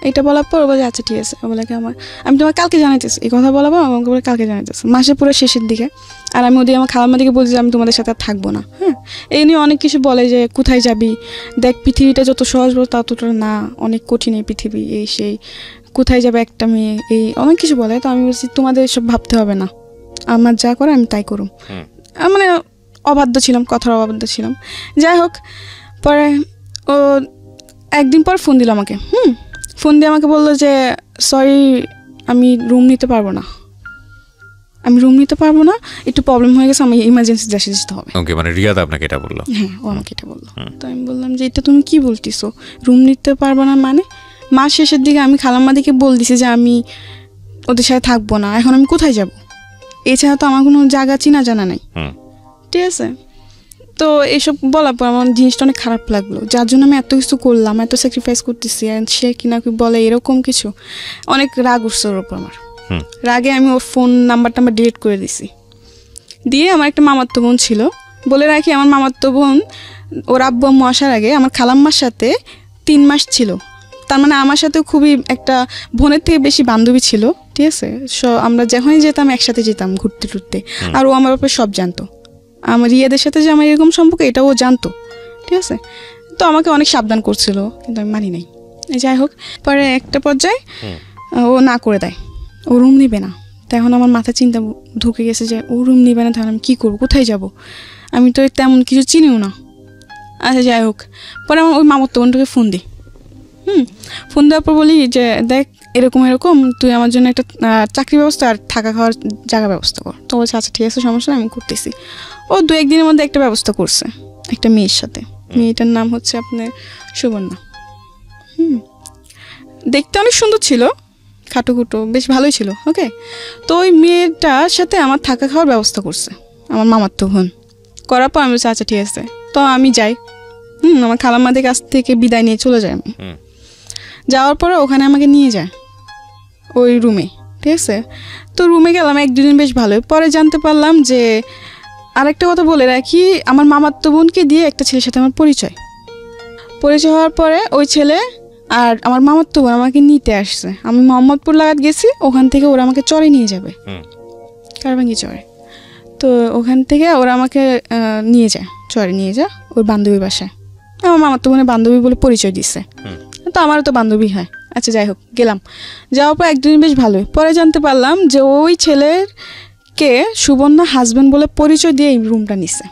এটা বলার পর বলে আচ্ছা ঠিক আছে। বলে কি আমি তোমার কালকে জানাইতেছি, এই কথা বলার পর আমাকে বলে কালকে জানাইতেছে, মাসের পুরো শেষের দিকে। আর আমি ওদিকে আমার খালাম্মা দিকে বলছি যে আমি তোমাদের সাথে আর থাকবো না। এই নিয়ে অনেক কিছু বলে যে কোথায় যাবি, দেখ পৃথিবীটা যত সহজ বল ততটা না, অনেক কঠিন এই পৃথিবী, এই সেই, কোথায় যাবে একটা মেয়ে, এই অনেক কিছু বলে। তো আমি বলছি তোমাদের এসব ভাবতে হবে না, আমার যা করে আমি তাই করুম। মানে অবাধ্য ছিলাম, কথার অবাধ্য ছিলাম। যাই হোক পরে ও একদিন পর ফোন দিল আমাকে, ফোন দিয়ে আমাকে বললো যে সরি আমি রুম নিতে পারবো না, একটু প্রবলেম হয়ে গেছে, আমি ইমার্জেন্সি দেশে যেতে হবে। ওকে, মানে রিয়াদ আপনাকে এটা বললো? হ্যাঁ, ও আমাকে এটা বললো। তো আমি বললাম যে এটা তুমি কি বলতেছো, রুম নিতে পারবো না মানে? মাস শেষের দিকে আমি খালাম্মা দিকে বল দিছি যে আমি ওদের সাথে থাকবো না, এখন আমি কোথায় যাব? এছাড়া তো আমার কোনো জায়গা চিনা জানা নাই, ঠিক আছে। তো এইসব বলার পর আমার জিনিসটা অনেক খারাপ লাগলো, যার জন্য আমি এত কিছু করলাম, এত স্যাক্রিফাইস করতেছি, সে কিনা কি বলে এরকম কিছু। অনেক রাগ উঠছে ওর ওপর আমার। রাগে আমি ওর ফোন নাম্বারটা ডিলিট করে দিছি। দিয়ে আমার একটা মামাতো বোন ছিল, বলে রাখি আমার মামাতো বোন ওর আব্বু আম্মু আসার আগে আমার খালাম্মার সাথে 3 মাস ছিল। তার মানে আমার সাথে খুবই একটা বোনের থেকে বেশি বান্ধবী ছিল, ঠিক আছে। আমরা যখনই যেতাম একসাথে যেতাম ঘুরতে টুরতে, আর ও আমার ব্যাপারে সব জানতো। আমার রিয়াদের সাথে যে আমার এরকম সম্পর্ক এটাও জানতো, ঠিক আছে। তো আমাকে অনেক সাবধান করছিল, কিন্তু আমি মানি নাই। যাই হোক পরে একটা পর্যায়ে ও না করে দেয়, ও রুম নিবে না। তো এখন আমার মাথায় চিন্তা ঢুকে গেছে যে ও রুম নিবে না, তাহলে আমি কী করবো, কোথায় যাব? আমি তো তেমন কিছু চিনিও না। আচ্ছা যাই হোক পরে আমার ওই মামাতো বোনটাকে ফোন দিই। ফোন দেওয়ার পর বলি যে দেখ এরকম তুই আমার জন্য একটা চাকরি ব্যবস্থা আর থাকা খাওয়ার জায়গা ব্যবস্থা কর। তো বলছে আচ্ছা ঠিক আছে, সমস্যা নেই, আমি করতেছি। ও 2-1 দিনের মধ্যে একটা ব্যবস্থা করছে একটা মেয়ের সাথে। মেয়েটার নাম হচ্ছে আপনার সুবর্ণা। দেখতে অনেক সুন্দর ছিল, খাটোখুটো, বেশ ভালোই ছিল। ওকে, তো ওই মেয়েটার সাথে আমার থাকা খাওয়ার ব্যবস্থা করছে আমার মামাতো বোন। করার পর আমি বলছি আচ্ছা ঠিক আছে। তো আমি যাই, আমার খালাম্মাদের কাছ থেকে বিদায় নিয়ে চলে যাই। আমি যাওয়ার পরে ওখানে আমাকে নিয়ে যায় ওই রুমে, ঠিক আছে। তো রুমে গেলাম 1-2 দিন বেশ ভালোই। পরে জানতে পারলাম যে আরেকটা কথা বলে রাখি, আমার মামাতো বোনকে দিয়ে একটা ছেলের সাথে আমার পরিচয় হওয়ার পরে ওই ছেলে আর আমার মামাতো বোন আমাকে নিতে আসছে। আমি মোহাম্মদপুর লাগাত গেছি, ওখান থেকে ওরা আমাকে চরে নিয়ে যাবে, কারবাঙ্গি চরে। তো ওখান থেকে ওরা আমাকে নিয়ে যায়, চরে নিয়ে যায় ওর বান্ধবীর বাসায়। আমার মামাতো বোনের বান্ধবী বলে পরিচয় দিচ্ছে, তো আমারও তো বান্ধবী হয়। আচ্ছা যাই হোক গেলাম, যাওয়ার পর 1-2 দিন বেশ ভালোই। পরে জানতে পারলাম যে ওই ছেলেকে সুবর্ণা হাজব্যান্ড বলে পরিচয় দিয়ে এই রুমটা নিচ্ছে।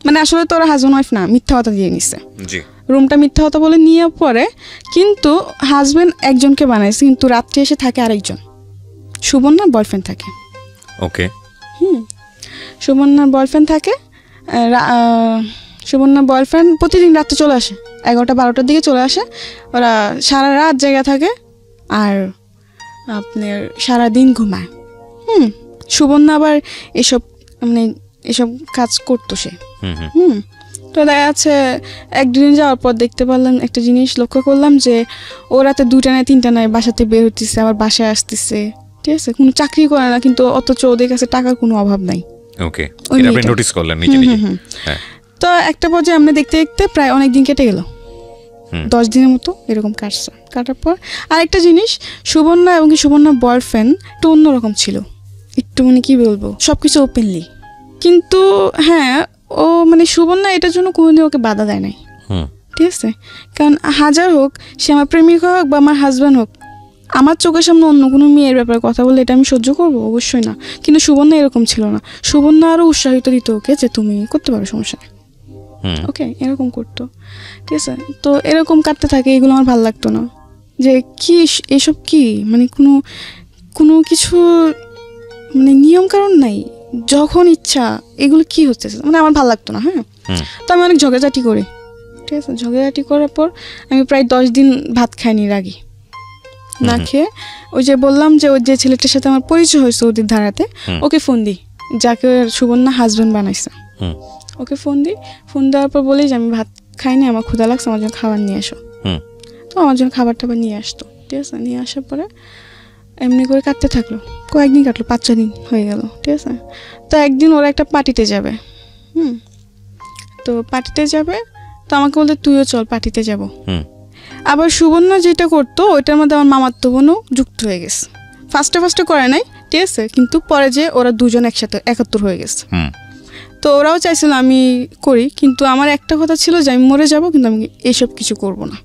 মানে আসলে তো ওরা হাজব্যান্ড ওয়াইফ না, মিথ্যা কথা দিয়ে নিচ্ছে রুমটা, মিথ্যা কথা বলে নিয়ে পরে। কিন্তু হাজব্যান্ড একজনকে বানাইছে, কিন্তু রাত্রে এসে থাকে আরেকজন, সুবর্ণার বয়ফ্রেন্ড থাকে। ওকে, সুবর্ণার বয়ফ্রেন্ড থাকে। সুবর্ণার বয়ফ্রেন্ড প্রতিদিন রাত্রে চলে আসে, 11টা-12টার দিকে চলে আসে। ওরা সারা রাত জায়গা থাকে আর আপনার সারাদিন ঘুমায়। সুবর্ণা আবার এসব কাজ করতো সে। তো দেখা যাচ্ছে 1-2 দিন যাওয়ার পর দেখতে পারলাম একটা জিনিস, লক্ষ্য করলাম যে ও রাতে 2টা নয় 3টা নয় বাসাতে বের হতেছে, আবার বাসায় আসতেছে, ঠিক আছে। কোনো চাকরি করে না, কিন্তু অথচ ওদের কাছে টাকার কোনো অভাব নাই। ওকে, এটা আপনি নোটিস করলেন নিজে নিজে? হ্যাঁ। তো একটা পর্যায়ে আমরা দেখতে দেখতে প্রায় অনেক দিন কেটে গেল, 10 দিনের মতো এরকম কাটছে। কাটার পর আরেকটা জিনিস, সুবর্ণা এবং সুবর্ণার বয়ফ্রেন্ড একটু অন্যরকম ছিল, একটু মানে কি বলবো, সবকিছু ওপেনলি। কিন্তু হ্যাঁ, ও মানে সুবর্ণা এটার জন্য কোনোদিন ওকে বাধা দেয় নাই, ঠিক আছে। কারণ হাজার হোক, সে আমার প্রেমিক হোক বা আমার হাজব্যান্ড হোক, আমার চোখের সামনে অন্য কোনো মেয়ের ব্যাপারে কথা বললে এটা আমি সহ্য করবো? অবশ্যই না। কিন্তু সুবর্ণা এরকম ছিল না, সুবর্ণা আরও উৎসাহিত দিত ওকে যে তুমি করতে পারো, সমস্যা নেই। ওকে, এরকম করতো, ঠিক আছে। তো এরকম কাটতে থাকে, এগুলো আমার ভালো লাগতো না। যে কি এসব কি, মানে কোনো কিছু মানে নিয়ম কারণ নাই, যখন ইচ্ছা এগুলো কি হচ্ছে, মানে আমার ভালো লাগতো না। হ্যাঁ, তো আমি অনেক ঝগড়াঝাটি করি ঠিক আছে। ঝগড়াঝাটি করার পর আমি প্রায় 10 দিন ভাত খাইনি রাগি না খেয়ে, ওই যে বললাম যে ওই যে ছেলেটার সাথে আমার পরিচয় হয়েছে ওদের ধারাতে, ওকে ফোন দিই, যাকে সুবর্ণা হাজব্যান্ড বানাইছে, ওকে ফোন দেওয়ার পর বলি যে আমি ভাত খাইনি, আমার ক্ষুধা লাগছে, আমার জন্য খাবার নিয়ে আসো। তো আমার জন্য খাবার টাবার নিয়ে আসতো, ঠিক আছে। নিয়ে আসার পরে এমনি করে কাটতে থাকলো, কয়েকদিন কাটলো, 5-6 দিন হয়ে গেল, ঠিক আছে। তো একদিন ওরা একটা পার্টিতে যাবে, তো পার্টিতে যাবে, তো আমাকে বলতে তুইও চল পার্টিতে যাব। আবার সুবর্ণা যেটা করতো ওইটার মধ্যে আমার মামাতো বোনও যুক্ত হয়ে গেছে। ফার্স্টে করে নাই, ঠিক আছে, কিন্তু পরে যে ওরা দুজন একসাথে একাত্তর হয়ে গেছে। তো ওরাও চাইছিল আমি করি, কিন্তু আমার একটা কথা ছিল যে আমি মরে যাব, কিন্তু আমি এইসব কিছু করব না।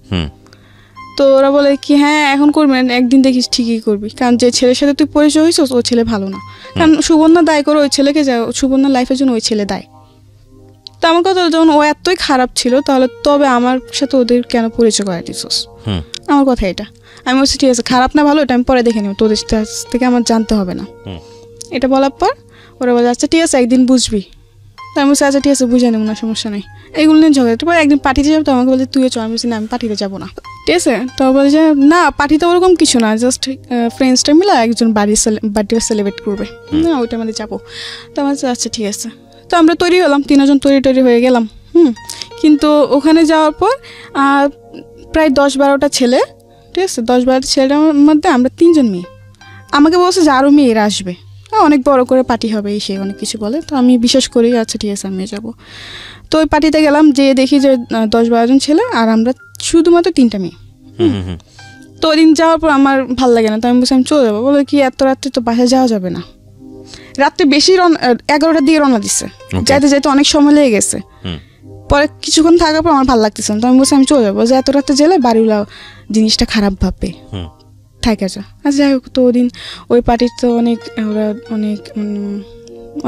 তো ওরা বলে কি হ্যাঁ এখন করবি না, একদিন দেখিস ঠিকই করবি, কারণ যে ছেলের সাথে তুই পরিচয় হয়েছিস ও ছেলে ভালো না। কারণ সুবর্ণা দায় করে ওই ছেলেকে, যা সুবর্ণার লাইফের জন্য ওই ছেলে দায়। তো আমার কথা যখন ও এতই খারাপ ছিল, তাহলে তবে আমার সাথে ওদের কেন পরিচয় করাই দিছিস? আমার কথা এটা। আমি বলছি ঠিক আছে, খারাপ না ভালো এটা আমি পরে দেখে নেব, তোদের থেকে আমার জানতে হবে না। এটা বলার পর ওরা বলে আচ্ছা ঠিক আছে একদিন বুঝবি। তো আমি বলছি আচ্ছা ঠিক আছে বুঝে নেব না, সমস্যা নেই। এইগুলো নিয়ে ঝগড়া, তারপর একদিন পার্টিতে যাবো, তো আমাকে বলছে তুইও চল। আমি বলছি না আমি পার্টিতে যাবো না, ঠিক আছে। তো বলে যে না পার্টিতে ওরকম কিছু না, জাস্ট ফ্রেন্ডসটা মিলে একজন বার্থডে সেলিব্রেট করবে, না ওইটা আমাদের যাবো। তো আমার আচ্ছা ঠিক আছে। তো আমরা তৈরি হলাম, 3 জন তৈরি হয়ে গেলাম। কিন্তু ওখানে যাওয়ার পর প্রায় 10-12টা ছেলে, ঠিক আছে, 10-12টা ছেলের মধ্যে আমরা 3 জন মেয়ে। আমাকে বলছে যে আরও মেয়েরা আসবে, অনেক বড় করে পার্টি হবে, এই সে অনেক কিছু বলে। তো আমি বিশ্বাস করি আচ্ছা ঠিক আছে আমি যাব। তো ওই পার্টিতে গেলাম, যে দেখি যে 10-12 জন ছেলে আর আমরা শুধুমাত্র 3টা মেয়ে। তো ওই দিন যাওয়ার পর আমার ভালো লাগে না, তো আমি বলছি আমি চলে যাবো। বলে কি এত রাত্রে তো বাসায় যাওয়া যাবে না, রাত্রে বেশি 11টার দিকে রওনা দিচ্ছে, যাইতে অনেক সময় লেগে গেছে। পরে কিছুক্ষণ থাকার পর আমার ভালো লাগতেছে না, তো আমি বলছি আমি চলে যাবো, যে এত রাত্রে গেলে বাড়িওয়ালা জিনিসটা খারাপ ভাববে, থাকে যা। আচ্ছা যাই হোক, তো ওদিন ওই পার্টির তো ওরা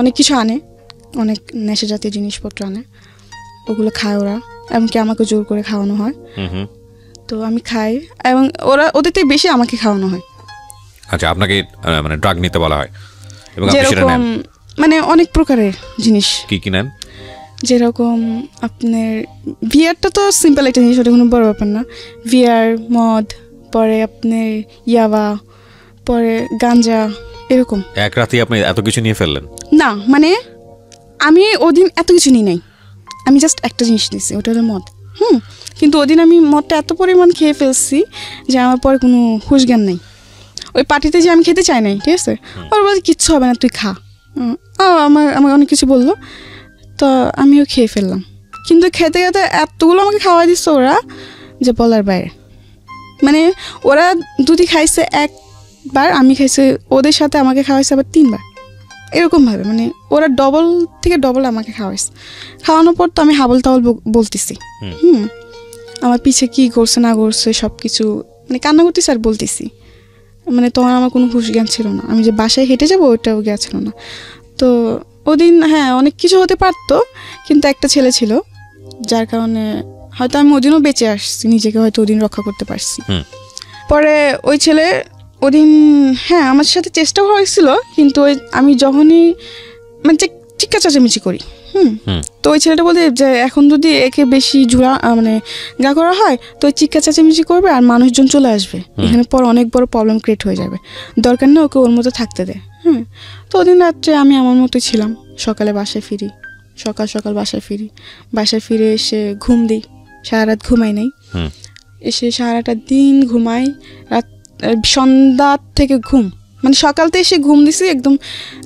অনেক কিছু আনে, অনেক নেশা জাতীয় জিনিসপত্র আনে, ওগুলো খায় ওরা, এমনকি আমাকে জোর করে খাওয়ানো হয়। তো আমি খাই, এবং ওদের থেকে বেশি আমাকে খাওয়ানো হয়। আচ্ছা, আপনাকে মানে ড্রাগ নিতে বলা হয়, এবং যেরকম মানে অনেক প্রকারের জিনিস। কি নেন? যেরকম আপনার ভিআরটা তো সিম্পল একটা জিনিস, ওটা কোনো বড় ব্যাপার না। ভিআর, মদ, পরে আপনার ইয়াবা, পরে গাঞ্জা, এরকম। এক রাতে আপনি এত কিছু নিয়ে ফেললেন? না মানে আমি ওদিন এত কিছু নিই নাই, আমি জাস্ট একটা জিনিস নিয়েছি, ওটা হলো মদ। কিন্তু ওদিন আমি মদটা এত পরিমাণ খেয়ে ফেলছি যে আমার পরে কোনো হুঁশ জ্ঞান নেই। ওই পার্টিতে যে আমি খেতে চাই নাই, ঠিক আছে, ওর বলছে কিচ্ছু হবে না তুই খা। আমার অনেক কিছু বললো, তো আমিও খেয়ে ফেললাম। কিন্তু খেতে খেতে এতগুলো আমাকে খাওয়া দিচ্ছে ওরা যে বলার বাইরে। মানে ওরা দুটি খাইছে একবার, আমি খাইছি ওদের সাথে, আমাকে খাওয়াইছে আবার 3বার, এরকমভাবে। মানে ওরা ডবল থেকে ডবল আমাকে খাওয়াইছে। খাওয়ানোর পর তো আমি হাবল তাবল বলতেছি, আমার পিছে কি করছে না করছে সব কিছু, মানে কান্না করতেছি আর বলতেছি। মানে তখন আমার কোনো হুঁশ জ্ঞান ছিল না, আমি যে বাসায় হেঁটে যাবো ওইটাও জ্ঞান ছিল না। তো ওদিন হ্যাঁ অনেক কিছু হতে পারতো, কিন্তু একটা ছেলে ছিল যার কারণে হয়তো আমি ওদিনও বেঁচে আসছি, নিজেকে হয়তো ওদিন রক্ষা করতে পারছি। পরে ওই ছেলে ওদিন হ্যাঁ আমার সাথে চেষ্টাও হয়েছিল, কিন্তু আমি যখনই মানে চিৎকা চেঁচামেচি করি, তো ওই ছেলেটা বলতে যে এখন যদি একে বেশি মানে গা করা হয় তো চিৎকা চেঁচামেচি করবে আর মানুষজন চলে আসবে, এখানে পর অনেক বড় প্রবলেম ক্রিয়েট হয়ে যাবে, দরকার না ওকে ওর মতো থাকতে দে। তো ওদিন রাত্রে আমি আমার মতোই ছিলাম, সকালে বাসায় ফিরি, সকাল বাসায় ফিরে এসে ঘুম দিই, সারা রাত ঘুমাই নাই, এসে সারাটা দিন ঘুমাই, রাত সন্ধ্যা থেকে ঘুম, মানে সকালতে এসে ঘুম দিছি একদম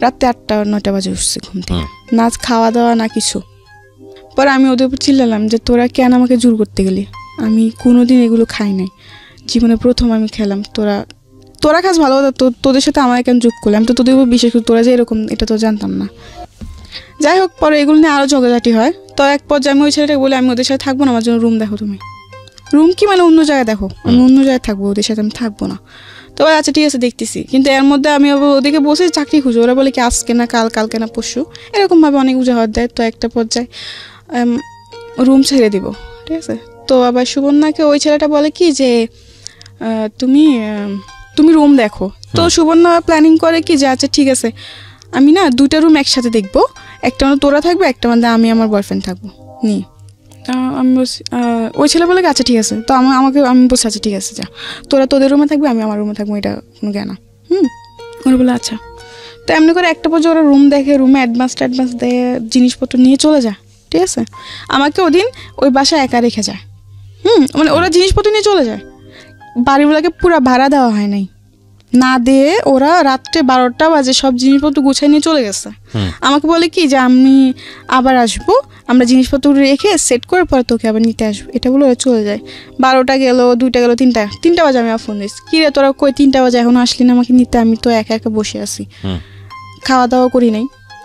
রাত্রে 8টা-9টা বাজে উঠছি ঘুম থেকে, না খাওয়া দাওয়া না কিছু। পরে আমি ওদের উপর চিল্লালাম যে তোরা কেন আমাকে জোর করতে গেলি, আমি কোনোদিন এগুলো খাই নাই, জীবনে প্রথম আমি খেলাম, তোরা খাস ভালো কথা, তোদের সাথে আমার কেন যোগ করলে, আমি তো তোদের উপর বিশ্বাস করি, তোরা যে এরকম এটা তো জানতাম না। যাই হোক, পরে এগুলো নিয়ে আরও ঝগড়াঝাটি হয়। তো এক পর্যায়ে আমি ওই ছেলেটাকে বলি আমি ওদের সাথে থাকবো না, আমার জন্য রুম দেখো তুমি। রুম কি মানে অন্য জায়গায় দেখো, আমি অন্য জায়গায় থাকবো, ওদের সাথে আমি থাকবো না। তো আচ্ছা ঠিক আছে দেখতেছি, কিন্তু এর মধ্যে আমি ওদেরকে বসে চাকরি খুঁজো, ওরা বলে কি আজকে না কালকে না পরশু, এরকমভাবে অনেক উজাহার দেয়। তো একটা পর্যায়ে রুম ছেড়ে দিব, ঠিক আছে। তো আবার সুবর্ণাকে ওই ছেলেটা বলে কি যে তুমি রুম দেখো। তো সুবর্ণা প্ল্যানিং করে কি যে আচ্ছা ঠিক আছে আমি না 2টা রুম একসাথে দেখবো, একটা মানে তোরা থাকবে, একটা মানে আমি আমার বয়ফ্রেন্ড থাকবো, আমি বলছি ওই ছেলে বলে আচ্ছা ঠিক আছে। তো আমি বলছি আচ্ছা ঠিক আছে, যা তোরা তোদের রুমে থাকবি, আমি আমার রুমে থাকবো, এটা কোনো জ্ঞান না। ওরা বলে আচ্ছা। তো এমনি করে একটা পর্যায়ে ওরা রুম দেখে, রুমে অ্যাডভান্স দেয়, জিনিসপত্র নিয়ে চলে যায়, ঠিক আছে। আমাকে ওদিন ওই বাসায় একা রেখে যায়। মানে ওরা জিনিসপত্র নিয়ে চলে যায়, বাড়িগুলোকে পুরো ভাড়া দেওয়া হয় নাই, না দিয়ে ওরা রাত্রে 12টা বাজে সব জিনিসপত্র গুছিয়ে নিয়ে চলে গেছে। আমাকে বলে কি যে আমি আবার আসবো, আমরা জিনিসপত্র রেখে সেট করে পরে তোকে আবার নিতে আসবো, এটা বলে ওরা চলে যায়। 12টা গেল, 2টা গেল, 3টা বাজে আমি ফোন দিচ্ছি, কী রে তোরা কই 3টা বাজে এখনো আসলি না আমাকে নিতে? আমি তো একা একা বসে আছি, খাওয়া দাওয়া করি নাই।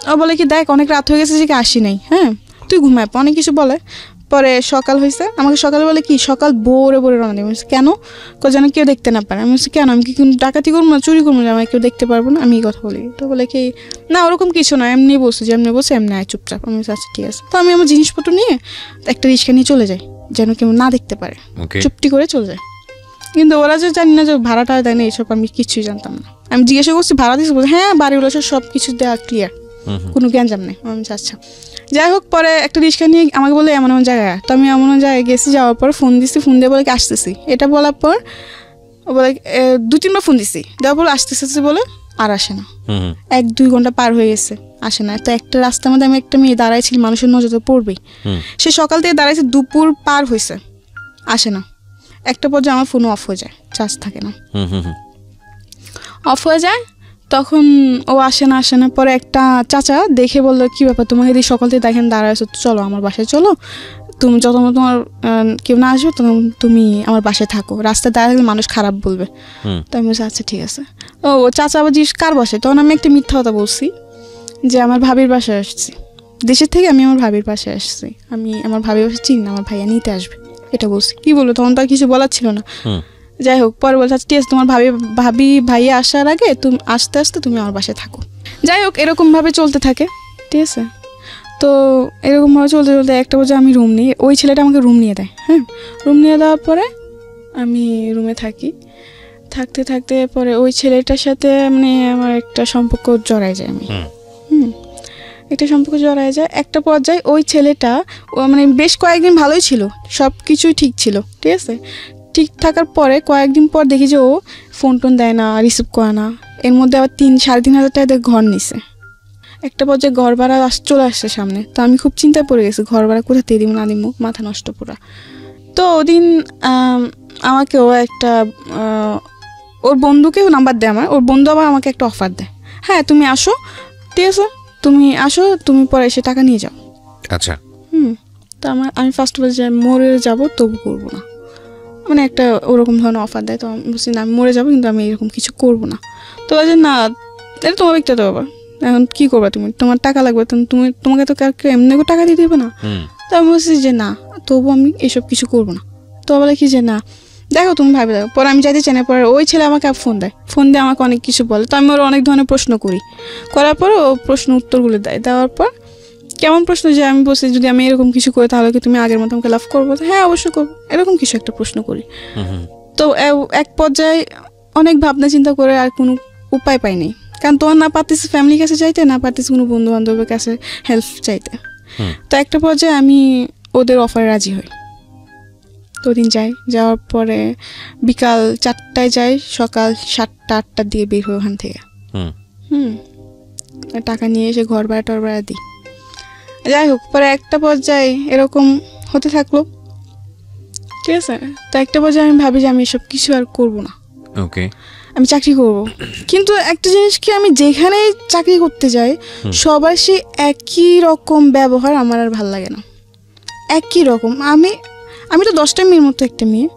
ও বলে কি দেখ অনেক রাত হয়ে গেছে যে আসি নাই, হ্যাঁ তুই ঘুমায়, অনেক কিছু বলে। পরে সকাল হয়েছে, আমাকে সকালে বলে কি সকাল ভোরে রওনা দেবে। কেন? যেন কেউ দেখতে না পারে। আমি বলছি কেন, আমি কি কোনো ডাকাতি করবো না, চুরি করবো না, আমাকে কেউ দেখতে পারবো না, আমি এই কথা বলি। তো বলে কি না ওরকম কিছু না, এমনি বসে যে এমনি বসে এমনি আয় চুপচাপ। আমি আচ্ছা ঠিক আছে। তো আমি আমার জিনিসপত্র নিয়ে একটা রিক্সা নিয়ে চলে যাই, যেন কেউ না দেখতে পারে, চুপটি করে চলে যায়। কিন্তু ওরা যে জানি না যে ভাড়াটা দেয় না, এইসব আমি কিছুই জানতাম না। আমি জিজ্ঞাসা করছি ভাড়া দিয়েছি, বলছি হ্যাঁ বাড়িগুলো সব কিছু দেওয়া ক্লিয়ার, কোনো গ্যাঞ্জাম নেই। আমি আচ্ছা যাই হোক। পরে একটা রিক্সা নিয়ে আমাকে বলে এমন জায়গায়, তো আমি এমন জায়গায় গেছি, যাওয়ার পর ফোন দিচ্ছি, ফোন দিয়ে বলে কি আসতেছি। এটা বলার পর ও বলে 2-3বার ফোন দিচ্ছি, দেওয়ার পর আসতেছে বলে আর আসে না। 1-2 ঘন্টা পার হয়ে গেছে, আসে না। তো একটা রাস্তার মধ্যে আমি একটা মেয়ে দাঁড়াইছিল, মানুষের নজর তো পড়বেই, সে সকাল থেকে দাঁড়াইছে, দুপুর পার হয়েছে, আসে না। একটা পর্যায়ে আমার ফোন অফ হয়ে যায়, চার্জ থাকে না, অফ হয়ে যায়। তখন ও আসে না। পরে একটা চাচা দেখে বললো কি ব্যাপার, তোমাকে যদি সকাল থেকে দেখেন দাঁড়াইছো, চলো আমার বাসায় চলো, তুমি যখন তোমার কেউ না আসবে তখন তুমি আমার বাসায় থাকো, রাস্তায় দাঁড়িয়ে থাকলে মানুষ খারাপ বলবে। তো আমি বলছি আচ্ছা ঠিক আছে। ও চাচা আবার জিজ্ঞেস কার বাসায়, তখন আমি একটা মিথ্যা কথা বলছি যে আমার ভাবির বাসায় আসছি, দেশের থেকে আমি আমার ভাবির বাসায় আসছি, আমি আমার ভাবির বাসায় চিনি না, আমার ভাইয়া নিতে আসবে, এটা বলছি। কি বলবো, তখন তো আর কিছু বলার ছিল না। যাই হোক, পরে বলছে ঠিক আছে তোমার ভাইয়া আসার আগে তুমি আস্তে তুমি আমার বাসায় থাকো। যাই হোক, এরকমভাবে চলতে থাকে, ঠিক আছে। তো এরকমভাবে চলতে একটা পর্যায়ে আমি রুম নিই, ওই ছেলেটা আমাকে রুম নিয়ে দেয়। হ্যাঁ, রুম নিয়ে দেওয়ার পরে আমি রুমে থাকতে পরে ওই ছেলেটার সাথে মানে আমার একটা সম্পর্ক জড়ায় যায়। একটা সম্পর্ক জড়ায় যায়। একটা পর্যায়ে ওই ছেলেটা মানে বেশ কয়েকদিন ভালোই ছিল, সব কিছুই ঠিক ছিল, ঠিক আছে। ঠিক থাকার পরে কয়েকদিন পর দেখি যে ও ফোন টোন দেয় না, রিসিভ করে না। এর মধ্যে আবার 3-3.5 টাকা দিয়ে ঘর নিছে। একটা পর্যায়ে ঘর ভাড়া চলে আসছে সামনে। তো আমি খুব চিন্তায় পড়ে গেছি, ঘর ভাড়া কোথা দিয়ে দিব না দিব, মাথা নষ্ট পুরা। তো ওদিন আমাকে ওর বন্ধুকেও নাম্বার দেয় আমার, ওর বন্ধু আবার আমাকে একটা অফার দেয়, হ্যাঁ তুমি আসো, ঠিক আছে তুমি আসো, তুমি পরে এসে টাকা নিয়ে যাও। আচ্ছা। তো আমি ফার্স্ট বলছি মরে যাবো তবু করবো না, মানে একটা ওরকম ধরনের অফার দেয়। তো আমি বলছি না আমি মরে যাবো, কিন্তু আমি এরকম কিছু করবো না। তো বলছে না এটা তোমার একটা তো বাবা, এখন কী করবা তুমি, তোমার টাকা লাগবে, তোমাকে তো এমনি করে টাকা দিয়ে দেবে না। তো আমি বলছি যে না তবু আমি এসব কিছু করবো না। তো বলে কি যে না দেখো তুমি ভাবে দেখো। পরে আমি যাইতে চাই না, পরে ওই ছেলে আমাকে ফোন দিয়ে আমাকে অনেক কিছু বলে। তো আমি ওর অনেক ধরনের প্রশ্ন করার পর ও প্রশ্ন উত্তরগুলো দেওয়ার পর কেমন প্রশ্ন যে আমি বলছি যদি আমি এরকম কিছু করি তাহলে কি তুমি আগের মতো আমাকে লাভ করবো? হ্যাঁ অবশ্যই করবো, এরকম কিছু একটা প্রশ্ন করি। তো এক পর্যায়ে অনেক ভাবনা চিন্তা করে আর কোনো উপায় পাইনি, কারণ তোমার না পারতেছি ফ্যামিলির কাছে চাইতে, না পারতেছি কোনো বন্ধু বান্ধবের কাছে হেল্প চাইতে। তো একটা পর্যায়ে আমি ওদের অফারে রাজি হই। তো দিন যাওয়ার পরে বিকাল 4টায় যাই, সকাল 7টা-8টার দিকে বের হই ওখান থেকে। টাকা নিয়ে এসে ঘর ভাড়া দিই। যাই হোক, পরে একটা পর্যায়ে এরকম হতে থাকলো, ঠিক আছে। তো একটা পর্যায়ে আমি ভাবি যে আমি এসব কিছু আর করবো না, ওকে আমি চাকরি করব। কিন্তু একটা জিনিস কি, আমি যেখানে চাকরি করতে যাই সবার সে একই রকম ব্যবহার, আমার আর ভাল লাগে না। একই রকম, আমি তো 10টা মেয়ের মতো একটা মেয়ে,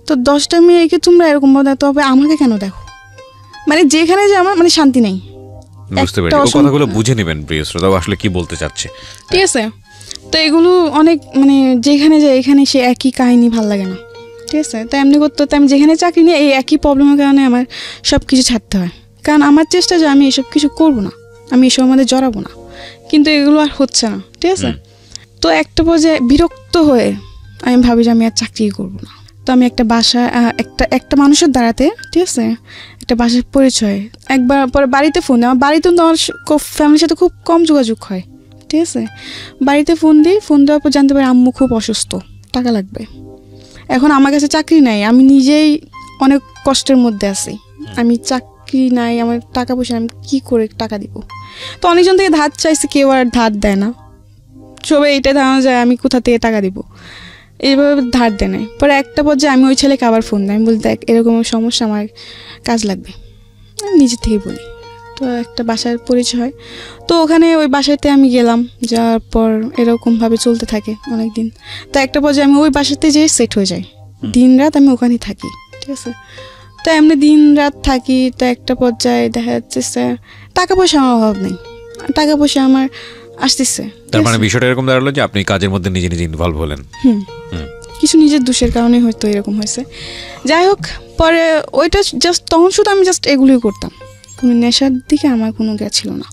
তো 10টা মেয়েকে তোমরা এরকম ভাবে তবে আমাকে কেন দেখো, মানে যেখানে যে আমার মানে শান্তি নেই। বুঝতে পেরেছি, এই কথাগুলো বুঝে নেবেন প্রিয় শ্রোতা আসলে কি বলতে চাচ্ছে, ঠিক আছে। তো এগুলো অনেক মানে যেখানে যায় এখানে সে একই কাহিনী ভাল লাগে না, ঠিক আছে। তো এমনি করতে আমি যেখানে চাকরি নিয়ে এই একই প্রবলেমের কারণে আমার সব কিছু ছাড়তে হয়, কারণ আমার চেষ্টা যে আমি এসব কিছু করবো না, আমি এসব আমাদের জড়াবো না, কিন্তু এগুলো আর হচ্ছে না, ঠিক আছে। তো একটা পর্যায়ে বিরক্ত হয়ে আমি ভাবি যে আমি আর চাকরি করবো না। তো আমি একটা বাসায় একটা মানুষের দ্বারাতে, ঠিক আছে, একটা বাসার পরিচয় একবার পরে বাড়িতে ফোন দেয়। আমার বাড়িতে তো আমার ফ্যামিলির সাথে খুব কম যোগাযোগ হয়, ঠিক আছে, বাড়িতে ফোন দেওয়ার পর জানতে পারি আম্মু খুব অসুস্থ, টাকা লাগবে। এখন আমার কাছে চাকরি নাই, আমি নিজেই অনেক কষ্টের মধ্যে আছি, আমি চাকরি নাই, আমার টাকা পয়সা, আমি কী করে টাকা দিব। তো অনেকজন থেকে ধার চাইছে, কেউ আর ধার দেয় না, সবাই এইটা ধারণা যায় আমি কোথা থেকে টাকা দিব, এইভাবে ধার দেয় নাই। পরে একটা পর্যায়ে আমি ওই ছেলেকে আবার ফোন দিই, আমি বলি দেখ এরকম সমস্যা, আমার কাজ লাগবে, আমি নিজে থেকে বলি। তো একটা বাসার পরিচয় হয়, তো ওখানে ওই বাসাতে আমি গেলাম, যাওয়ার পর এরকমভাবে চলতে থাকে অনেক দিন। তো একটা পর্যায়ে আমি ওই বাসাতে যেয়ে সেট হয়ে যাই, দিন রাত আমি ওখানেই থাকি, ঠিক আছে। তো এমনি দিন রাত থাকি, তো একটা পর্যায়ে দেখা যাচ্ছে টাকা পয়সা আমার অভাব নেই, টাকা পয়সা আমার আসতেছে। তার মানে বিষয়টা এরকম দাঁড়ালো যে আপনি কাজের মধ্যে নিজে নিজে ইনভলভ হলেন। কিছু নিজের দোষের কারণে হয়তো এরকম হয়েছে। যাই হোক, পরে ওইটা জাস্ট তখন শুধু আমি জাস্ট এগুলোই করতাম, কোনো নেশার দিকে আমার কোনো জ্ঞান ছিল না।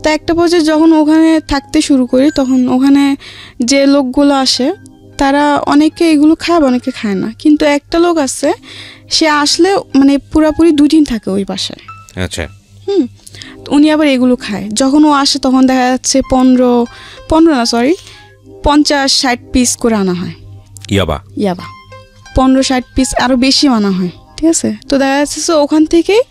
তা একটা পর্যায়ে যখন ওখানে থাকতে শুরু করি, তখন ওখানে যে লোকগুলো আসে তারা অনেকে এগুলো খায়, অনেকে খায় না। কিন্তু একটা লোক আছে, সে আসলে মানে পুরাপুরি 2 দিন থাকে ওই বাসায়। আচ্ছা। উনি আবার এগুলো খায়। যখন ও আসে তখন দেখা যাচ্ছে 50-60 পিস করে আনা হয় ইয়াবা 50-60 পিস, আরও বেশি আনা হয়, ঠিক আছে। তো দেখা যাচ্ছে ওখান থেকেই